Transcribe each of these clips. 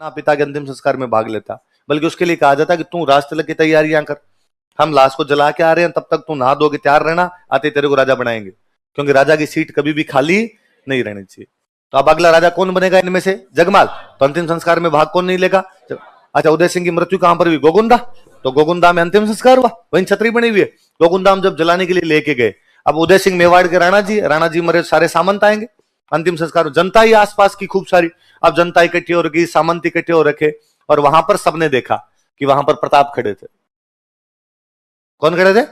ना पिता के अंतिम संस्कार में भाग लेता, बल्कि उसके लिए कहा जाता कि तू राज तिलक की तैयारियां कर, हम लाश को जला के आ रहे हैं, तब तक तू नहा धो के तैयार रहना, आते तेरे को राजा बनाएंगे, क्योंकि राजा की सीट कभी भी खाली नहीं रहनी चाहिए। तो अब अगला राजा कौन बनेगा इनमें से? जगमाल। तो अंतिम संस्कार में भाग कौन नहीं लेगा? अच्छा, उदय सिंह की मृत्यु कहां पर हुई? गोगुंदा। तो गोगुंदा में अंतिम संस्कार हुआ, वहीं छतरी बनी हुई है। गोगुंदा हम जब जलाने के लिए लेके गए, अब उदय सिंह मेवाड़ के राणा जी मरे, सारे सामंत आएंगे, अंतिम संस्कार जनता ही आसपास की खूब सारी, अब जनता इकट्ठी हो रखी, सामंत इकट्ठे हो रखे, और वहां पर सबने देखा कि वहां पर प्रताप खड़े थे। कौन खड़े थे?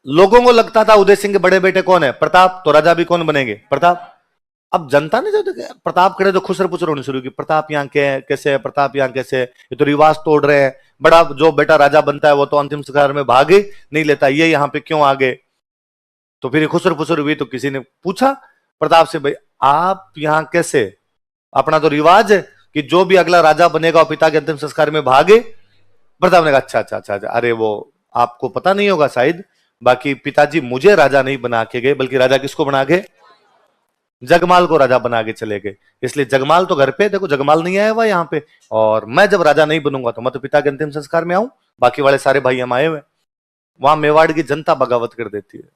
लोगों को लगता था उदय सिंह के बड़े बेटे कौन है? प्रताप। तो राजा भी कौन बनेंगे? प्रताप। अब जनता ने जब प्रताप खड़े तो खुसर पुसर होनी शुरू की, प्रताप यहाँ कैसे है, प्रताप यहाँ कैसे है, ये तो रिवाज तोड़ रहे हैं, बड़ा जो बेटा राजा बनता है वो तो अंतिम संस्कार में भाग ही नहीं लेता, ये यहाँ पे क्यों आ गए? तो फिर खुसर पुसर हुई, तो किसी ने पूछा प्रताप से, भाई आप यहाँ कैसे? अपना तो रिवाज है कि जो भी अगला राजा बनेगा और पिता के अंतिम संस्कार में भागे। प्रताप ने कहा अच्छा अच्छा अच्छा, अरे वो आपको पता नहीं होगा शायद, बाकी पिताजी मुझे राजा नहीं बना के गए, बल्कि राजा किसको बना के? जगमाल को राजा बना के चले गए। इसलिए जगमाल तो घर पे, देखो जगमाल नहीं आया हुआ यहाँ पे, और मैं जब राजा नहीं बनूंगा तो मैं तो पिता के अंतिम संस्कार में आऊं, बाकी वाले सारे भाई हम आए हुए। वहां मेवाड़ की जनता बगावत कर देती है।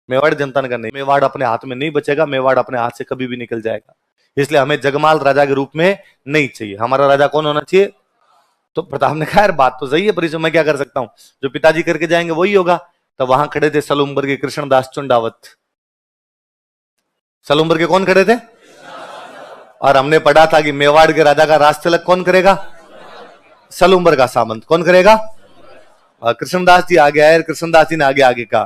मेवाड़ जनता ने कहा नहीं, मेवाड़ अपने हाथ में नहीं बचेगा, मेवाड़ अपने हाथ से कभी भी निकल जाएगा, इसलिए हमें जगमाल राजा के रूप में नहीं चाहिए, हमारा राजा कौन होना चाहिए? तो प्रताप ने कहा यार बात तो सही है, पर इसमें मैं क्या कर सकता हूं, जो पिताजी करके जाएंगे वही होगा। तो वहां खड़े थे सलूम्बर के कृष्णदास चुंडावत। सलूम्बर के कौन खड़े थे? और हमने पढ़ा था कि मेवाड़ के राजा का राज तिलक कौन करेगा? सलूम्बर का सामंत कौन करेगा? और कृष्णदास जी आगे आए, कृष्णदास जी ने आगे आगे कहा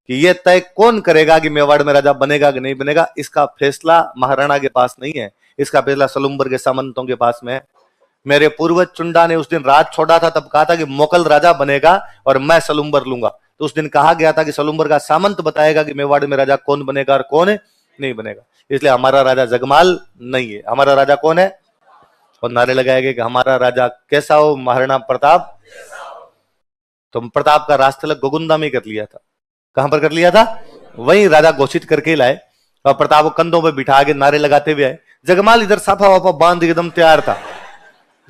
कि ये तय कौन करेगा कि मेवाड़ में राजा बनेगा कि नहीं बनेगा, इसका फैसला महाराणा के पास नहीं है, इसका फैसला सलूम्बर के सामंतों के पास में है। मेरे पूर्वज चुंडा ने उस दिन राज छोड़ा था, तब कहा था कि मोकल राजा बनेगा और मैं सलूम्बर लूंगा। तो उस दिन कहा गया था कि सलूम्बर का सामंत बताएगा कि मेवाड़ में राजा कौन बनेगा और कौन नहीं बनेगा। इसलिए हमारा राजा जगमाल नहीं है, हमारा राजा कौन है? और नारे लगाए गए कि हमारा राजा कैसा हो? महाराणा प्रताप। तो प्रताप का राज तिलक गोगुंदा में कर लिया था। कहां पर कर लिया था? वही राजा घोषित करके लाए, और प्रताप को कंधों पर बिठा के नारे लगाते हुए आए। जगमाल इधर साफा वाफा बांध एकदम तैयार था।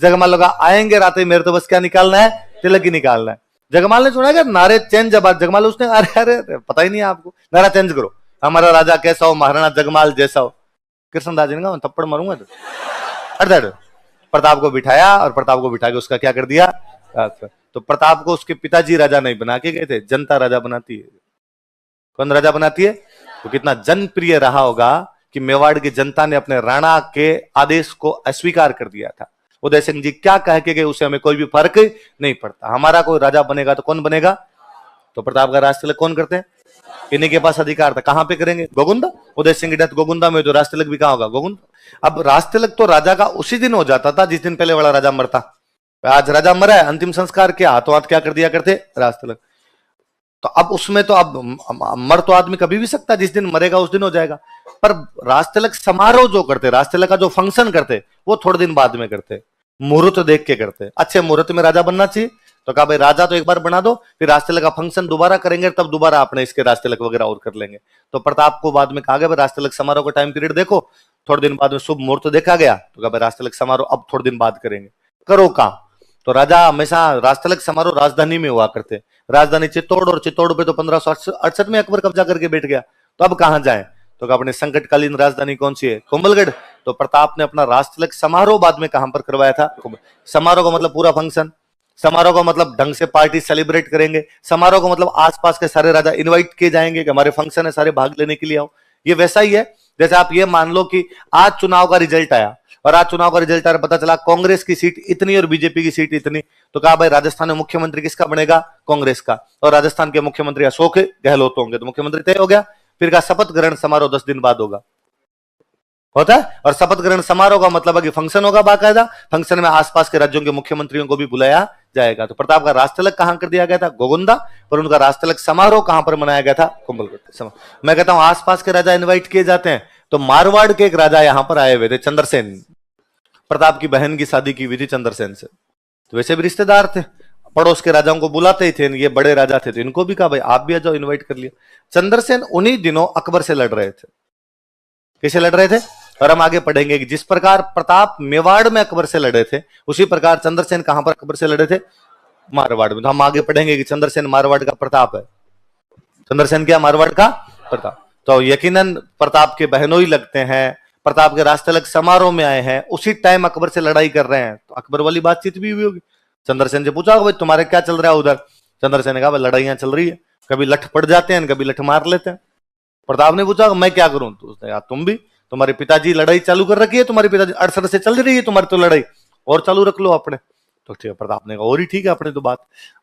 जगमाल लगा आएंगे राते, मेरे तो बस क्या निकालना है? तिलक ही निकालना है। जगमाल ने सुना कि नारे चेंज, जब जगमाल उसने अरे अरे पता ही नहीं है आपको, नारा चेंज करो, हमारा राजा कैसा हो? महाराणा जगमाल जैसा हो। कृष्णदास जी ने कहा थप्पड़ मारूंगा तो प्रताप को बिठाया, और प्रताप को बिठा के उसका क्या कर दिया? तो प्रताप को उसके पिताजी राजा नहीं बना के गए थे, जनता राजा बनाती है। कौन राजा बनाती है? तो कितना जनप्रिय रहा होगा कि मेवाड़ की जनता ने अपने राणा के आदेश को अस्वीकार कर दिया था। उदय सिंह जी क्या कह के गए उससे हमें कोई भी फर्क नहीं पड़ता, हमारा कोई राजा बनेगा तो कौन बनेगा? तो प्रताप का राज तिलक कौन करते हैं? इन्हीं के पास अधिकार था। कहां पे करेंगे? गोगुंदा। उदय सिंह की डेथ गोगुंदा में, तो राज तिलक भी कहां होगा? गोगुंदा। अब राज तिलक तो राजा का उसी दिन हो जाता था जिस दिन पहले वाला राजा मरता। आज राजा मरा है, अंतिम संस्कार किया, हाथों हाथ क्या कर दिया करते? राज तिलक। तो अब उसमें तो अब मर तो आदमी कभी भी सकता, जिस दिन मरेगा उस दिन हो जाएगा, पर राज तिलक समारोह जो करते, राज तिलक का जो फंक्शन करते, वो थोड़े दिन बाद में करते, मुहूर्त देख के करते। अच्छे मुहूर्त में राजा बनना चाहिए, तो कहा भाई राजा तो एक बार बना दो, फिर राज तिलक का फंक्शन दोबारा करेंगे, तब दोबारा अपने इसके राज तिलक वगैरह और कर लेंगे। तो प्रताप को बाद में कहा गया राज तिलक समारोह का टाइम पीरियड देखो, थोड़े दिन बाद में शुभ मुहूर्त देखा गया, तो कहा भाई राज तिलक समारोह अब थोड़े दिन बाद करेंगे, करो काम। तो राजा हमेशा राज तिलक समारोह राजधानी में हुआ करते, राजधानी चित्तौड़, और चित्तौड़ पे तो 1568 में अकबर कब्जा करके बैठ गया, तो अब कहां जाए? तो अपने संकटकालीन राजधानी कौन सी है? कुंभलगढ़। तो प्रताप ने अपना राज तिलक समारोह बाद में कहां पर करवाया था? समारोह का मतलब पूरा फंक्शन, समारोह का मतलब ढंग से पार्टी सेलिब्रेट करेंगे, समारोह का मतलब आसपास के सारे राजा इनवाइट किए जाएंगे कि हमारे फंक्शन है, सारे भाग लेने के लिए आओ। ये वैसा ही है जैसे आप ये मान लो कि आज चुनाव का रिजल्ट आया, और आज चुनाव का रिजल्ट आया, पता चला कांग्रेस की सीट इतनी और बीजेपी की सीट इतनी, तो कहा भाई राजस्थान में मुख्यमंत्री किसका बनेगा? कांग्रेस का, और राजस्थान के मुख्यमंत्री अशोक गहलोत होंगे, तो मुख्यमंत्री तय हो गया। फिर का शपथ ग्रहण समारोह 10 दिन बाद होता है, और शपथ ग्रहण समारोह का मतलब है कि फंक्शन होगा बाकायदा, फंक्शन में आसपास के राज्यों के मुख्यमंत्रियों को भी बुलाया जाएगा। तो प्रताप का राज तिलक कहां कर दिया गया था? गोगुंदा, पर उनका राज तिलक समारोह कहां पर मनाया गया था? कुंभलगढ़। मैं कहता हूं आसपास के राजा इनवाइट किए जाते हैं, तो मारवाड़ के एक राजा यहां पर आए हुए थे, चंद्रसेन, प्रताप की बहन की शादी की हुई थी चंद्रसेन से, तो वैसे भी रिश्तेदार थे, पड़ोस के राजाओं को बुलाते ही थे, ये बड़े राजा थे, तो इनको भी कहा भाई आप भी आ जाओ, इन्वाइट कर लिया। चंद्रसेन उन्हीं दिनों अकबर से लड़ रहे थे। किसे लड़ रहे थे? और हम आगे पढ़ेंगे कि जिस प्रकार प्रताप मेवाड़ में अकबर से लड़े थे, उसी प्रकार चंद्रसेन कहां पर अकबर से लड़े थे? मारवाड़ में। तो हम आगे पढ़ेंगे कि चंद्रसेन मारवाड़ का प्रताप है। चंद्रसेन क्या? मारवाड़ का प्रताप। तो यकीनन प्रताप के बहनोई लगते हैं, प्रताप के राष्ट्रतिलक समारोह में आए हैं, उसी टाइम अकबर से लड़ाई कर रहे हैं, तो अकबर वाली बातचीत भी हुई होगी। चंद्रसेन से पूछा भाई तुम्हारे क्या चल रहा है उधर? चंद्रसेन ने कहा लड़ाइयां चल रही है, कभी लठ पड़ जाते हैं, कभी लठ मार लेते हैं। प्रताप ने पूछा मैं क्या करूं? तो उसने कहा तुम भी, तुम्हारे पिताजी लड़ाई चालू कर रखी है, तुम्हारे पिताजी 68 से चल रही है तुम्हारी तो लड़ाई, और चालू रख लो अपने। तो ठीक है, प्रताप ने कहा और ही ठीक है अपने तो बात।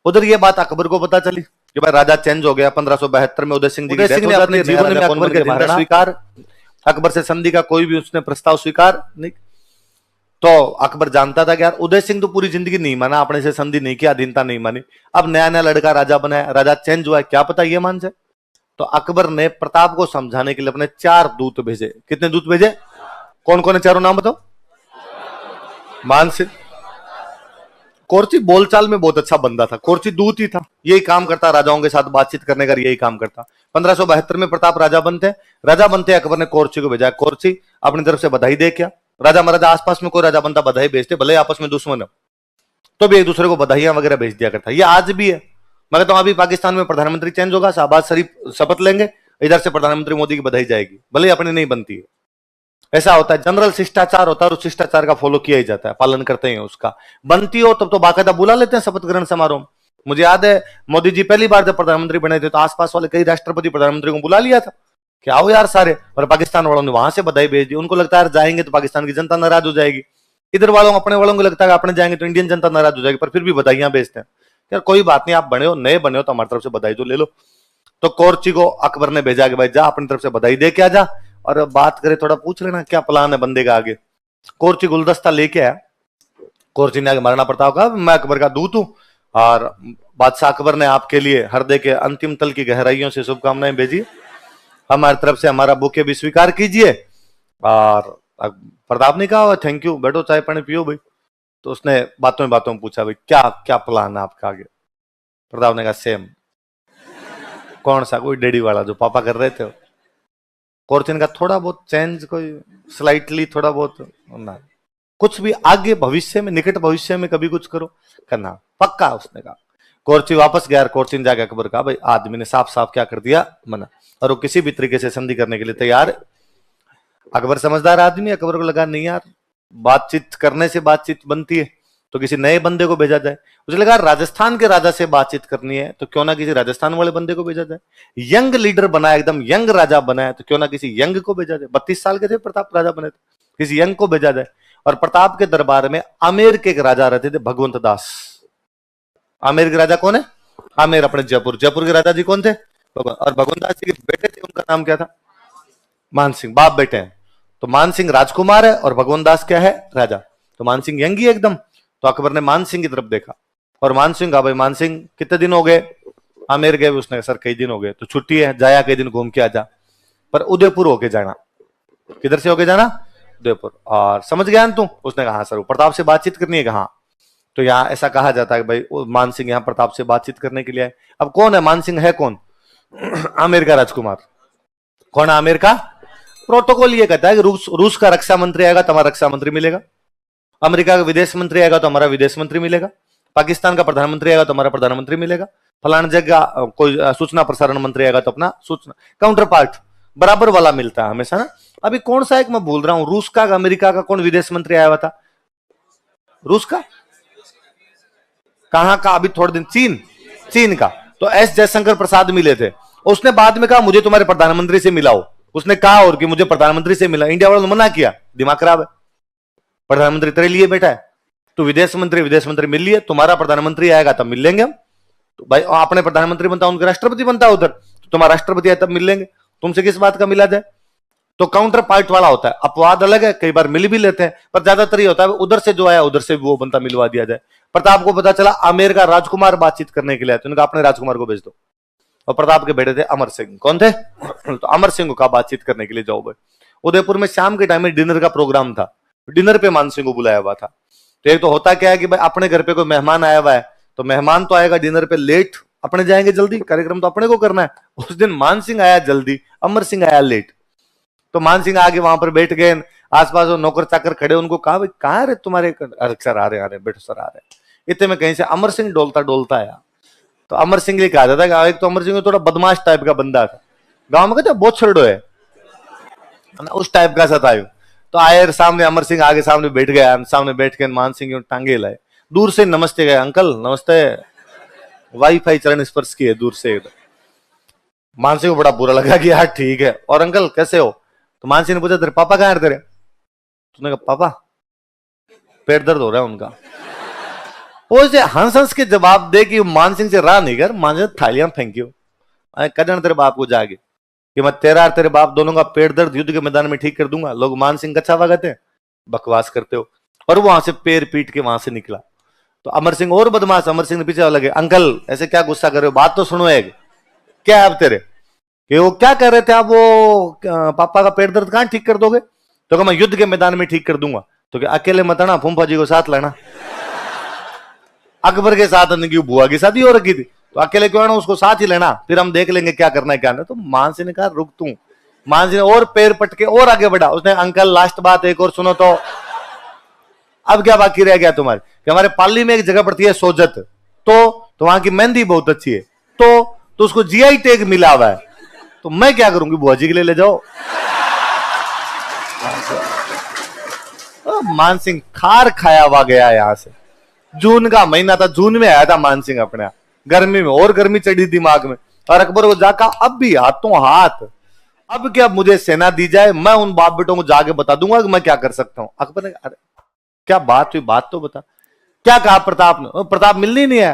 उधर ये बात अकबर को पता चली कि भाई राजा चेंज हो गया। 1572 में उदय सिंह जी ने अपने जीवन में अकबर के दिन स्वीकार, अकबर से संधि का कोई भी उसने प्रस्ताव स्वीकार नहीं। तो अकबर जानता था कि यार उदय सिंह तो पूरी जिंदगी नहीं माना, अपने से संधि नहीं किया, अधीनता नहीं मानी, अब नया नया लड़का राजा बना है, राजा चेंज हुआ है, क्या पता ये मान जाए। तो अकबर ने प्रताप को समझाने के लिए अपने 4 दूत भेजे। कितने दूत भेजे? कौन कौन है चारों नाम बताओ? मानसिंह, कोर्ची बोलचाल में बहुत अच्छा बंदा था, कोर्ची दूत ही था, यही काम करता, राजाओं के साथ बातचीत करने का यही काम करता। 1572 में प्रताप राजा बनते अकबर ने कोर्ची को भेजा। कोर्ची अपनी तरफ से बधाई दे, क्या राजा महाराजा आसपास में कोई राजा बनता बधाई भेजते, भले आपस में दुश्मन हो तो भी एक दूसरे को बधाइयां वगैरह भेज दिया करता। ये आज भी है। मैं कहता हूं अभी पाकिस्तान में प्रधानमंत्री चेंज होगा, शहबाज शरीफ शपथ लेंगे, इधर से प्रधानमंत्री मोदी की बधाई जाएगी, भले ही अपनी नहीं बनती है। ऐसा होता है, जनरल शिष्टाचार होता है और उस शिष्टाचार का फॉलो किया ही जाता है, पालन करते हैं उसका। बनती हो तब तो बाकायदा बुला लेते हैं शपथ ग्रहण समारोह। मुझे याद है मोदी जी पहली बार जब प्रधानमंत्री बने थे तो आसपास वाले कई राष्ट्रपति प्रधानमंत्री को बुला लिया था कि आओ यार सारे, और पाकिस्तान वालों ने वहां से बधाई भेज दी। उनको लगता है जाएंगे तो पाकिस्तान की जनता नाराज हो जाएगी, इधर वालों अपने वालों को लगता है अपने जाएंगे तो इंडियन जनता नाराज हो जाएगी, पर फिर भी बधाइयां भेजते हैं। यार कोई बात नहीं, आप बने हो, नए बने हो तो हमारी तरफ से बधाई तो ले लो। तो कोर्ची को अकबर ने भेजा कि भाई जा अपनी तरफ से बधाई दे के आ जा, और बात करे थोड़ा पूछ लेना क्या प्लान है बंदे का आगे। कोर्ची गुलदस्ता लेके आया। कोर्ची ने आगे महाराणा प्रताप कहा मैं अकबर का दूत हूं और बादशाह अकबर ने आपके लिए हृदय के अंतिम तल की गहराइयों से शुभकामनाएं भेजी, हमारी तरफ से हमारा बुके भी स्वीकार कीजिए। और प्रताप ने कहा थैंक यू, बैठो चाय पानी पियो भाई। तो उसने बातों में पूछा भाई क्या क्या प्लान है आपका आगे? प्रताप ने कहा सेम। कौन सा? कोई डेडी वाला जो पापा कर रहे थे। कोर्चिन का थोड़ा बहुत चेंज, कोई स्लाइटली थोड़ा बहुत ना, कुछ भी आगे भविष्य में, निकट भविष्य में कभी कुछ करो करना पक्का। उसने कहा। कोर्ची वापस गया, कोर्चिन जाके अकबर कहा भाई आदमी ने साफ साफ क्या कर दिया, मना, और वो किसी भी तरीके से संधि करने के लिए तैयार। अकबर समझदार आदमी, अकबर को लगा नहीं यार बातचीत करने से बातचीत बनती है, तो किसी नए बंदे को भेजा जाए। मुझे लगा राजस्थान के राजा से बातचीत करनी है तो क्यों ना किसी राजस्थान वाले बंदे को भेजा जाए। यंग लीडर बना, एकदम यंग राजा बना है तो क्यों ना किसी यंग को भेजा जाए। 32 साल के थे प्रताप राजा बने थे, किसी यंग को भेजा जाए। और प्रताप के दरबार में आमेर के एक राजा रहते थे, भगवंत दास। आमेर के राजा कौन है? आमेर अपने जयपुर के राजा जी कौन थे? और भगवंत दास जी के बेटे थे, उनका नाम क्या था? मान सिंह। बाप बेटे हैं। तो मान सिंह राजकुमार है और भगवंत दास क्या है? राजा। तो मान सिंह यंग ही एकदम। तो अकबर ने मान सिंह की तरफ देखा और मान सिंह कहा भाई मान सिंह कितने दिन हो गए आमेर गए? उसने सर कई दिन हो गए। तो छुट्टी है, जाया कई दिन घूम के आजा, पर उदयपुर होके जाना। किधर से होके जाना? उदयपुर। और समझ गया ना तू? उसने कहा सर प्रताप से बातचीत करनी है। कहा? तो यहाँ ऐसा कहा जाता है भाई मान सिंह यहाँ प्रताप से बातचीत करने के लिए आए। अब कौन है मान सिंह? है कौन? आमेर का राजकुमार। कौन है आमेर का? प्रोटोकॉल ये कहता है कि रूस का रक्षा मंत्री आएगा तो हमारा रक्षा मंत्री मिलेगा, अमेरिका का विदेश मंत्री आएगा तो हमारा विदेश मंत्री मिलेगा, पाकिस्तान का प्रधानमंत्री आएगा तो हमारा प्रधानमंत्री मिलेगा, फलाना जगह कोई सूचना प्रसारण मंत्री आएगा तो अपना सूचना काउंटर पार्ट बराबर वाला मिलता है हमेशा ना। अभी कौन सा एक मैं भूल रहा हूं, रूस का अमेरिका का कौन विदेश मंत्री आया हुआ था? रूस का? कहां का? अभी थोड़े दिन चीन का। तो एस जयशंकर प्रसाद मिले थे। उसने बाद में कहा मुझे तुम्हारे प्रधानमंत्री से मिलाओ। उसने कहा और कि मुझे प्रधानमंत्री से मिला। इंडिया वालों ने मना किया, दिमाग खराब है, प्रधानमंत्री तेरे लिए बैठा है, तो विदेश मंत्री मिल लिए, तुम्हारा प्रधानमंत्री आएगा तब मिल लेंगे हम। तो भाई अपने प्रधानमंत्री बनता उनके राष्ट्रपति बनता उधर, तो तुम्हारा राष्ट्रपति है तब मिल लेंगे, तुमसे किस बात का मिला जाए। तो काउंटर पार्ट वाला होता है। अपवाद अलग है, कई बार मिल भी लेते हैं, पर ज्यादातर ये होता है उधर से जो आया उधर से वो बनता मिलवा दिया जाए। प्रताप को पता चला आमेर का राजकुमार बातचीत करने के लिए, तो उनका अपने राजकुमार को भेज दो। और प्रताप के बेटे थे अमर सिंह। कौन थे? तो अमर सिंह को कहा बातचीत करने के लिए जाओ भाई। उदयपुर में शाम के टाइम में डिनर का प्रोग्राम था, डिनर पे मान सिंह को बुलाया हुआ था। तो एक तो होता क्या है कि भाई अपने घर पे कोई मेहमान आया हुआ है तो मेहमान तो आएगा डिनर पे लेट, अपने जाएंगे जल्दी, कार्यक्रम तो अपने को करना है। उस दिन मान सिंह आया जल्दी, अमर सिंह आया लेट। तो मान सिंह आगे वहां पर बैठ गए, आसपास जो नौकर चाकर खड़े उनको कहा भाई कहाँ रे तुम्हारे, अरे सर आ रहे बैठो सर आ रहे। इतने में कहीं से अमर सिंह डोलता डोलता आया। तो अमर सिंह लिए कहा जाता है कि एक तो अमर सिंह थोड़ा बदमाश टाइप का बंदा था, गांव में कहते बहुत छड़ो है ना, उस टाइप का सतायु। तो आए सामने, अमर सिंह आगे सामने बैठ गया, सामने बैठ के मान सिंह टांगे लाए, दूर से नमस्ते गए, अंकल नमस्ते, वाईफाई चरण स्पर्श किए दूर से। मान सिंह को बड़ा बुरा लगा कि यार ठीक है, और अंकल कैसे हो? तो मान सिंह ने पूछा तेरे पापा कहाँ है तेरे? तूने कहा पापा पेट दर्द हो रहा है उनका। वो इसे हंस हंस के जवाब दे कि मान सिंह से राह नहीं कर, मान सिंह थालियां फेंकियो कदन तेरे बाप को जाके कि मैं तेरा और तेरे बाप दोनों का पेट दर्द युद्ध के मैदान में ठीक कर दूंगा। लोग मान सिंह कच्चा कहते हैं, बकवास करते हो। और वो वहां से पैर पीट के वहां से निकला। तो अमर सिंह और बदमाश, अमर सिंह ने पीछे लगे, अंकल ऐसे क्या गुस्सा कर रहे हो, बात तो सुनो एक, क्या है अब तेरे कि वो क्या कर रहे थे आप, वो पापा का पेट दर्द कहां ठीक कर दोगे? तो कहा मैं युद्ध के मैदान में ठीक कर दूंगा। तो क्या अकेले मत आना, फूफा जी को साथ लाना। अकबर के साथ उनकी बुआ की शादी हो रखी थी, तो अकेले क्यों आना, उसको साथ ही लेना, फिर हम देख लेंगे क्या करना है क्या नहीं। तो मान सिंह ने कहा रुक तू। मान सिंह ने और पैर पटके और आगे बढ़ा, उसने अंकल लास्ट बात एक और सुनो, तो अब क्या बाकी रह गया तुम्हारे कि हमारे पाली में एक जगह पड़ती है सोजत, तो वहां की मेहंदी बहुत अच्छी है, तो उसको जीआई टैग मिला हुआ है, तो मैं क्या करूंगी, बुआ जी के लिए ले जाओ। मान सिंह खार खाया हुआ गया यहां से। जून का महीना था, जून में आया था मान सिंह अपने, गर्मी में और गर्मी चढ़ी दिमाग में, और अकबर को जाका अब भी हाथों हाथ, अब क्या मुझे सेना दी जाए, मैं उन बाप बेटों को जाके बता दूंगा कि मैं क्या कर सकता हूं। अकबर ने अरे क्या बात हुई, बात तो बता। क्या कहा प्रताप ने? प्रताप मिलनी नहीं है,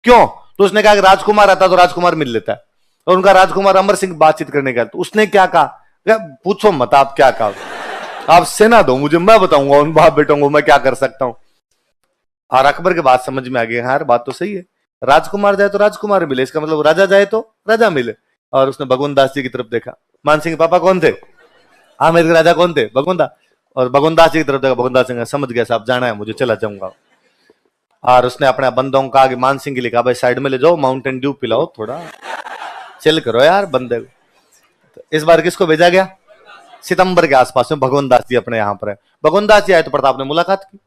क्यों? तो उसने कहा कि राजकुमार आता तो राजकुमार मिल लेता है, और उनका राजकुमार अमर सिंह बातचीत करने का। तो उसने क्या कहा, पूछो मत आप क्या कहा, आप सेना दो मुझे, मैं बताऊंगा उन बाप बेटों को मैं क्या कर सकता हूं। और अकबर के बात समझ में आ गई, यार बात तो सही है, राजकुमार जाए तो राजकुमार मिले, इसका मतलब राजा जाए तो राजा मिले। और उसने भगवंत दास जी की तरफ देखा, मान सिंह के पापा कौन थे? हाँ मेरे राजा कौन थे? भगवंत दास। और भगवंत दास जी की तरफ देखा, भगवंत दास सिंह समझ गया साहब जाना है मुझे, चला जाऊंगा। और उसने अपने बंदों को कहा कि मान सिंह के लिए कहा भाई साइड में ले जाओ, माउंटेन ड्यू पिलाओ, थोड़ा चिल करो यार बंदे को। तो इस बार किसको भेजा गया? सितंबर के आसपास में भगवंत दास जी अपने यहाँ पर है। भगवंत दास जी आए तो प्रताप ने मुलाकात की,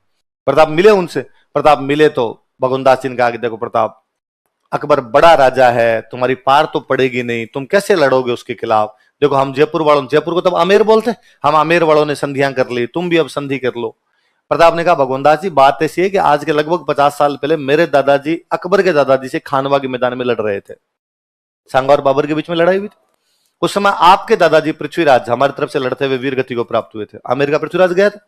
प्रताप मिले उनसे। प्रताप मिले तो भगवंत दास जी ने कहा कि देखो प्रताप, अकबर बड़ा राजा है, तुम्हारी पार तो पड़ेगी नहीं, तुम कैसे लड़ोगे उसके खिलाफ? देखो हम जयपुर वालों, जयपुर को तब आमेर बोलते, हम आमेर वालों ने संधियां कर ली, तुम भी अब संधि कर लो। प्रताप ने कहा भगवंत दास जी बात ऐसी है कि आज के लगभग 50 साल पहले मेरे दादाजी अकबर के दादाजी से खानवा के मैदान में लड़ रहे थे, सांगा और बाबर के बीच में लड़ाई हुई थी। उस समय आपके दादाजी पृथ्वीराज हमारी तरफ से लड़ते हुए वीर गति को प्राप्त हुए थे, आमेर का पृथ्वीराज गया था,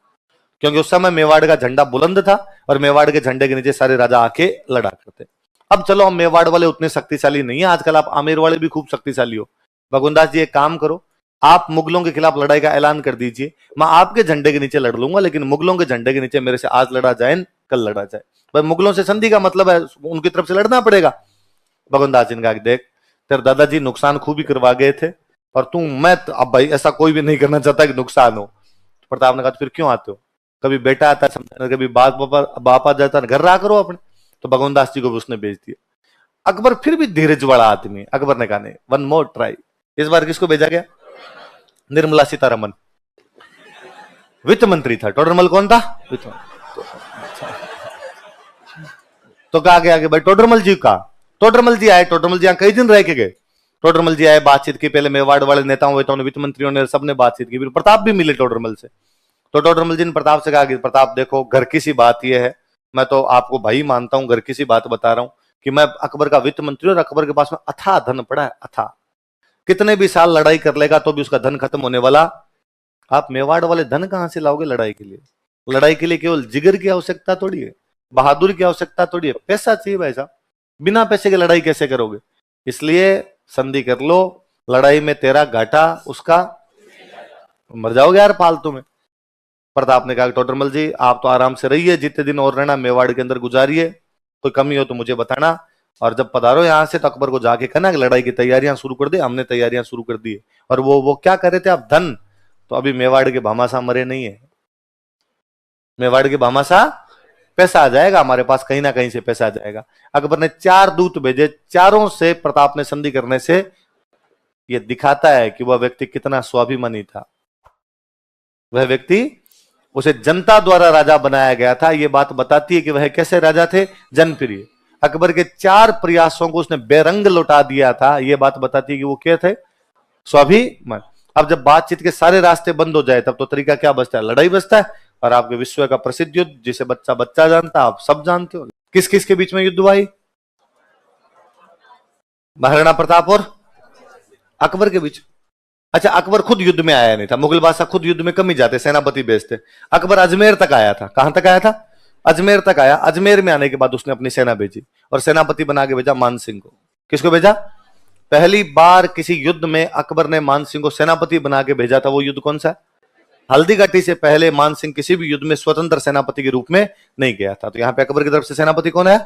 क्योंकि उस समय मेवाड़ का झंडा बुलंद था और मेवाड़ के झंडे के नीचे सारे राजा आके लड़ा करते। अब चलो हम मेवाड़ वाले उतने शक्तिशाली नहीं है आजकल, आप आमेर वाले भी खूब शक्तिशाली हो। भगवंत दास जी एक काम करो, आप मुगलों के खिलाफ लड़ाई का ऐलान कर दीजिए, मैं आपके झंडे के नीचे लड़ लूंगा, लेकिन मुगलों के झंडे के नीचे मेरे से आज लड़ा जाए कल लड़ा जाए। भाई मुगलों से संधि का मतलब है उनकी तरफ से लड़ना पड़ेगा। भगवंत दास जी ने कहा देख तेरे दादाजी नुकसान खूब ही करवा गए थे, और तू मैं अब भाई ऐसा कोई भी नहीं करना चाहता कि नुकसान हो। प्रताप ने कहा फिर क्यों आते हो, कभी बेटा आता है, कभी बाप आ जाता है, घर रहा करो अपने। तो भगवंत दास जी को भी उसने भेज दिया। अकबर फिर भी धीरज वाला आदमी, अकबर ने कहा नहीं वन मोर ट्राई। इस बार किसको भेजा गया? निर्मला सीतारमन, वित्त मंत्री था। टोडरमल कौन था? वित्त तो कहा गया कि भाई टोडरमल जी का, टोडरमल जी आए, टोडरमल जी यहाँ कई दिन रह के गए। टोडरमल जी आए, बातचीत की, पहले मेवाड़ वाले नेताओं वेताओं ने, वित्त मंत्रियों ने, सबने बातचीत की, फिर प्रताप भी मिले टोडरमल से। तो टोडरमल जी ने प्रताप से कहा कि प्रताप देखो घर की सी बात यह है, मैं तो आपको भाई मानता हूं, घर की सी बात बता रहा हूं कि मैं अकबर का वित्त मंत्री, और अकबर के पास में अथाह धन पड़ा है, अथाह, कितने भी साल लड़ाई कर लेगा तो भी उसका धन खत्म होने वाला। आप मेवाड़ वाले धन कहां से लाओगे लड़ाई के लिए? लड़ाई के लिए केवल जिगर की आवश्यकता थोड़ी है, बहादुर की आवश्यकता थोड़ी है, पैसा चाहिए भाई साहब। बिना पैसे के लड़ाई कैसे करोगे? इसलिए संधि कर लो, लड़ाई में तेरा घाटा उसका, मर जाओगे यार फालतू में। प्रताप ने कहा टोडरमल जी आप तो आराम से रहिए, जितने दिन और रहना मेवाड़ के अंदर गुजारिए, कोई कमी हो तो मुझे बताना, और जब पधारो यहां से तो अकबर को जाके कहना कि लड़ाई की तैयारियां शुरू कर दे। हमने तैयारियां शुरू कर दी है। और वो क्या कर रहे थे आप, धन, तो अभी मेवाड़ के भामाशाह मरे नहीं है, मेवाड़ के भामाशाह पैसा आ जाएगा हमारे पास, कहीं ना कहीं से पैसा आ जाएगा। अकबर ने 4 दूत भेजे, चारों से प्रताप ने संधि करने से यह दिखाता है कि वह व्यक्ति कितना स्वाभिमानी था। वह व्यक्ति, उसे जनता द्वारा राजा बनाया गया था। यह बात बताती है कि वह कैसे राजा थे, जनप्रिय। अकबर के 4 प्रयासों को उसने बेरंग लौटा दिया था। यह बात बताती है कि वो क्या थे, स्वाभिमान। अब जब बातचीत के सारे रास्ते बंद हो जाए तब तो तरीका क्या बचता है, लड़ाई बचता है। और आपके विश्व का प्रसिद्ध युद्ध जिसे बच्चा बच्चा जानता, आप सब जानते हो, किस किस के बीच में युद्ध हुआ? महाराणा प्रताप और अकबर के बीच। अच्छा, अकबर खुद युद्ध में आया नहीं था, मुगल बादशाह खुद युद्ध में कम ही जाते, सेनापति भेजते। अकबर अजमेर तक आया था। कहां तक आया था? अजमेर तक आया। अजमेर में आने के बाद उसने अपनी सेना भेजी और सेनापति बना के भेजा मान सिंह को। किसको भेजा? पहली बार किसी युद्ध में अकबर ने मान सिंह को सेनापति बना के भेजा था। वो युद्ध कौन सा है? हल्दी घाटी से पहले मान सिंह किसी भी युद्ध में स्वतंत्र सेनापति के रूप में नहीं गया था। तो यहां पे अकबर की तरफ से सेनापति कौन है?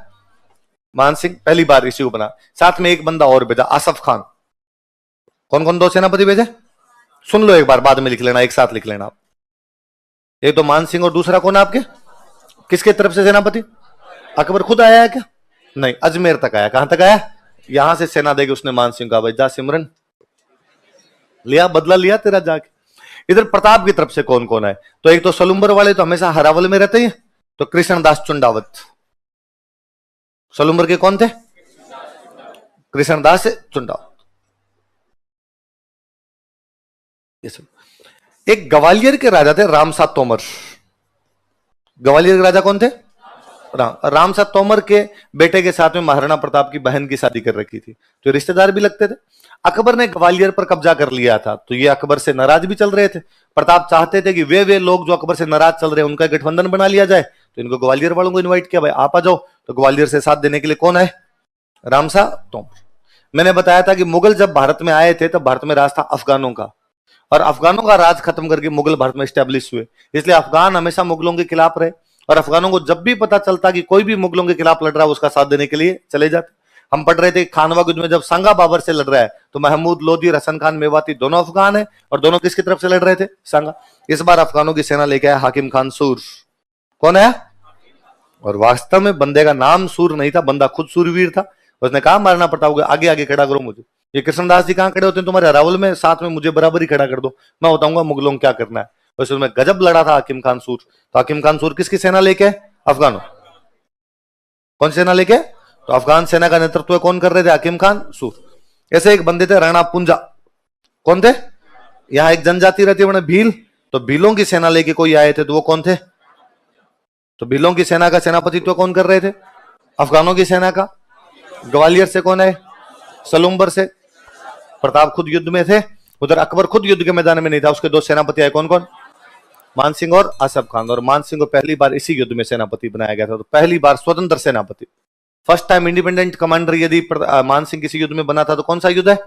मान सिंह पहली बार इसी को बना। साथ में एक बंदा और भेजा, आसफ खान। कौन कौन 2 सेनापति भेजे? सुन लो एक बार, बाद में लिख लेना, एक साथ लिख लेना आप। एक तो मान सिंह और दूसरा कौन है आपके? किसके तरफ से सेनापति? अकबर खुद आया है क्या? नहीं, अजमेर तक आया। कहां तक आया? यहां से सेना देके उसने मान सिंह का, भाई जा सिमरन, लिया बदला लिया तेरा जाके। इधर प्रताप की तरफ से कौन कौन है? तो एक तो सलुंबर वाले तो हमेशा हरावल में रहते हैं, तो कृष्णदास चुंडावत। सलुंबर के कौन थे? कृष्णदास चुंडावत। एक ग्वालियर के राजा थे रामसा तोमर। ग्वालियर के राजा कौन थे? रामसा तोमर के बेटे के साथ में महाराणा प्रताप की बहन की शादी कर रखी थी, तो रिश्तेदार भी लगते थे। अकबर ने ग्वालियर पर कब्जा कर लिया था, तो ये अकबर से नाराज भी चल रहे थे। प्रताप चाहते थे कि वे लोग जो अकबर से नाराज चल रहे हैं उनका गठबंधन बना लिया जाए, तो इनको ग्वालियर वालों को इन्वाइट किया, भाई आप आ जाओ। तो ग्वालियर से साथ देने के लिए कौन है? रामसा तोमर। मैंने बताया था कि मुगल जब भारत में आए थे तब भारत में राज था अफगानों का, और अफगानों का राज खत्म करके मुगल भारत में स्टैब्लिश हुए। इसलिए अफगान हमेशा मुगलों के खिलाफ रहे, और अफगानों को जब भी पता चलता कि कोई भी मुगलों के खिलाफ लड़ रहा है उसका साथ देने के लिए चले जाते। हम पढ़ रहे थे खानवा युद्ध में जब सांगा बाबर से लड़ रहा है तो महमूद लोधी और हसन खान मेवाती दोनों अफगान है, और दोनों किसकी तरफ से लड़ रहे थे? सांगा। इस बार अफगानों की सेना लेके आया हाकिम खान सूर। कौन है? और वास्तव में बंदे का नाम सूर नहीं था, बंदा खुद सूरवीर था। उसने कहा महाराणा प्रताप को आगे आगे खड़ा करो मुझे। ये कृष्णदास जी कहां खड़े होते हैं तुम्हारे अरावल में, साथ में मुझे बराबर ही खड़ा कर दो, मैं बताऊंगा मुगलों को क्या करना है। उसमें गजब लड़ा था हाकिम खान सूर। तो हाकिम खान सूर किसकी सेना लेके? अफगानों। कौन सेना लेके? तो अफगान सेना का नेतृत्व कौन कर रहे थे? हाकिम खान सूर। ऐसे एक बंदे थे राणा पुंजा। कौन थे? यहां एक जनजाति रहती है भील, तो भीलों की सेना लेके कोई आए थे, तो वो कौन थे? तो भीलों की सेना का सेनापतित्व कौन कर रहे थे? अफगानों की सेना का। ग्वालियर से कौन है? सलूम्बर से। प्रताप खुद युद्ध में थे, उधर अकबर खुद युद्ध के मैदान में नहीं था, उसके 2 सेनापति आए। कौन कौन? मान सिंह और आसफ खान। और मान सिंह को पहली बार इसी युद्ध में सेनापति बनाया गया था, तो पहली बार स्वतंत्र सेनापति, फर्स्ट टाइम इंडिपेंडेंट कमांडर यदि मान सिंह किसी युद्ध में बना था तो कौन सा युद्ध है?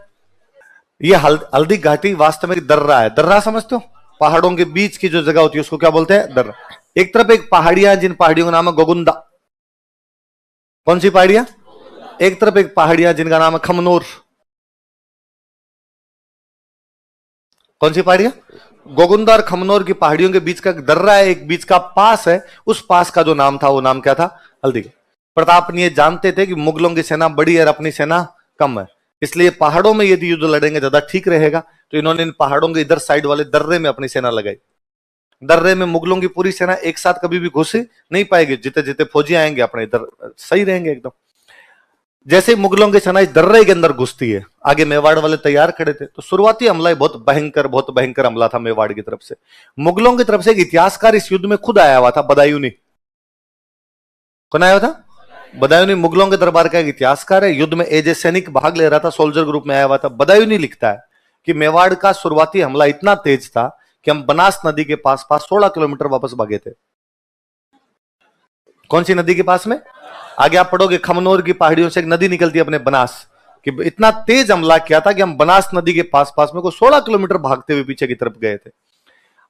ये हल्दी घाटी वास्तव में दर्रा है। दर्रा समझते हो? पहाड़ों के बीच की जो जगह होती है उसको क्या बोलते हैं? दर्रा। एक तरफ एक पहाड़ियां, जिन पहाड़ियों का नाम है गोगुंदा। कौन सी पहाड़ियां? एक तरफ एक पहाड़ियां जिनका नाम है खमनोर। कौन सी पहाड़ियां? गोगुंदा और खमनोर की पहाड़ियों के बीच का दर्रा है, एक बीच का पास है। उस पास का जो नाम था वो नाम क्या था? हल्दी। प्रताप ये जानते थे कि मुगलों की सेना बड़ी है और अपनी सेना कम है, इसलिए पहाड़ों में यदि युद्ध लड़ेंगे ज्यादा ठीक रहेगा। तो इन्होंने इन पहाड़ों के इधर साइड वाले दर्रे में अपनी सेना लगाई। दर्रे में मुगलों की पूरी सेना एक साथ कभी भी घुस नहीं पाएगी, जितने जितने फौजी आएंगे अपने इधर सही रहेंगे एकदम। जैसे मुगलों की सेना इस दर्रे के अंदर घुसती है, आगे मेवाड़ वाले तैयार खड़े थे, तो शुरुआती हमला बहुत भयंकर हमला था मेवाड़ की तरफ से। मुगलों की तरफ से एक इतिहासकार इस युद्ध में खुद आया हुआ था, बदायूनी। कौन आया हुआ था? बदायूनी मुगलों के दरबार का एक इतिहासकार है, युद्ध में एज ए सैनिक भाग ले रहा था, सोल्जर ग्रुप में आया हुआ था। बदायूनी लिखता है कि मेवाड़ का शुरुआती हमला इतना तेज था कि हम बनास नदी के पास 16 किलोमीटर वापस भागे थे। कौन सी नदी के पास में? आगे आप पढ़ोगे खमनोर की पहाड़ियों से एक नदी निकलती है अपने बनास, कि इतना तेज हमला किया था कि हम बनास नदी के पास में को 16 किलोमीटर भागते हुए पीछे की तरफ गए थे।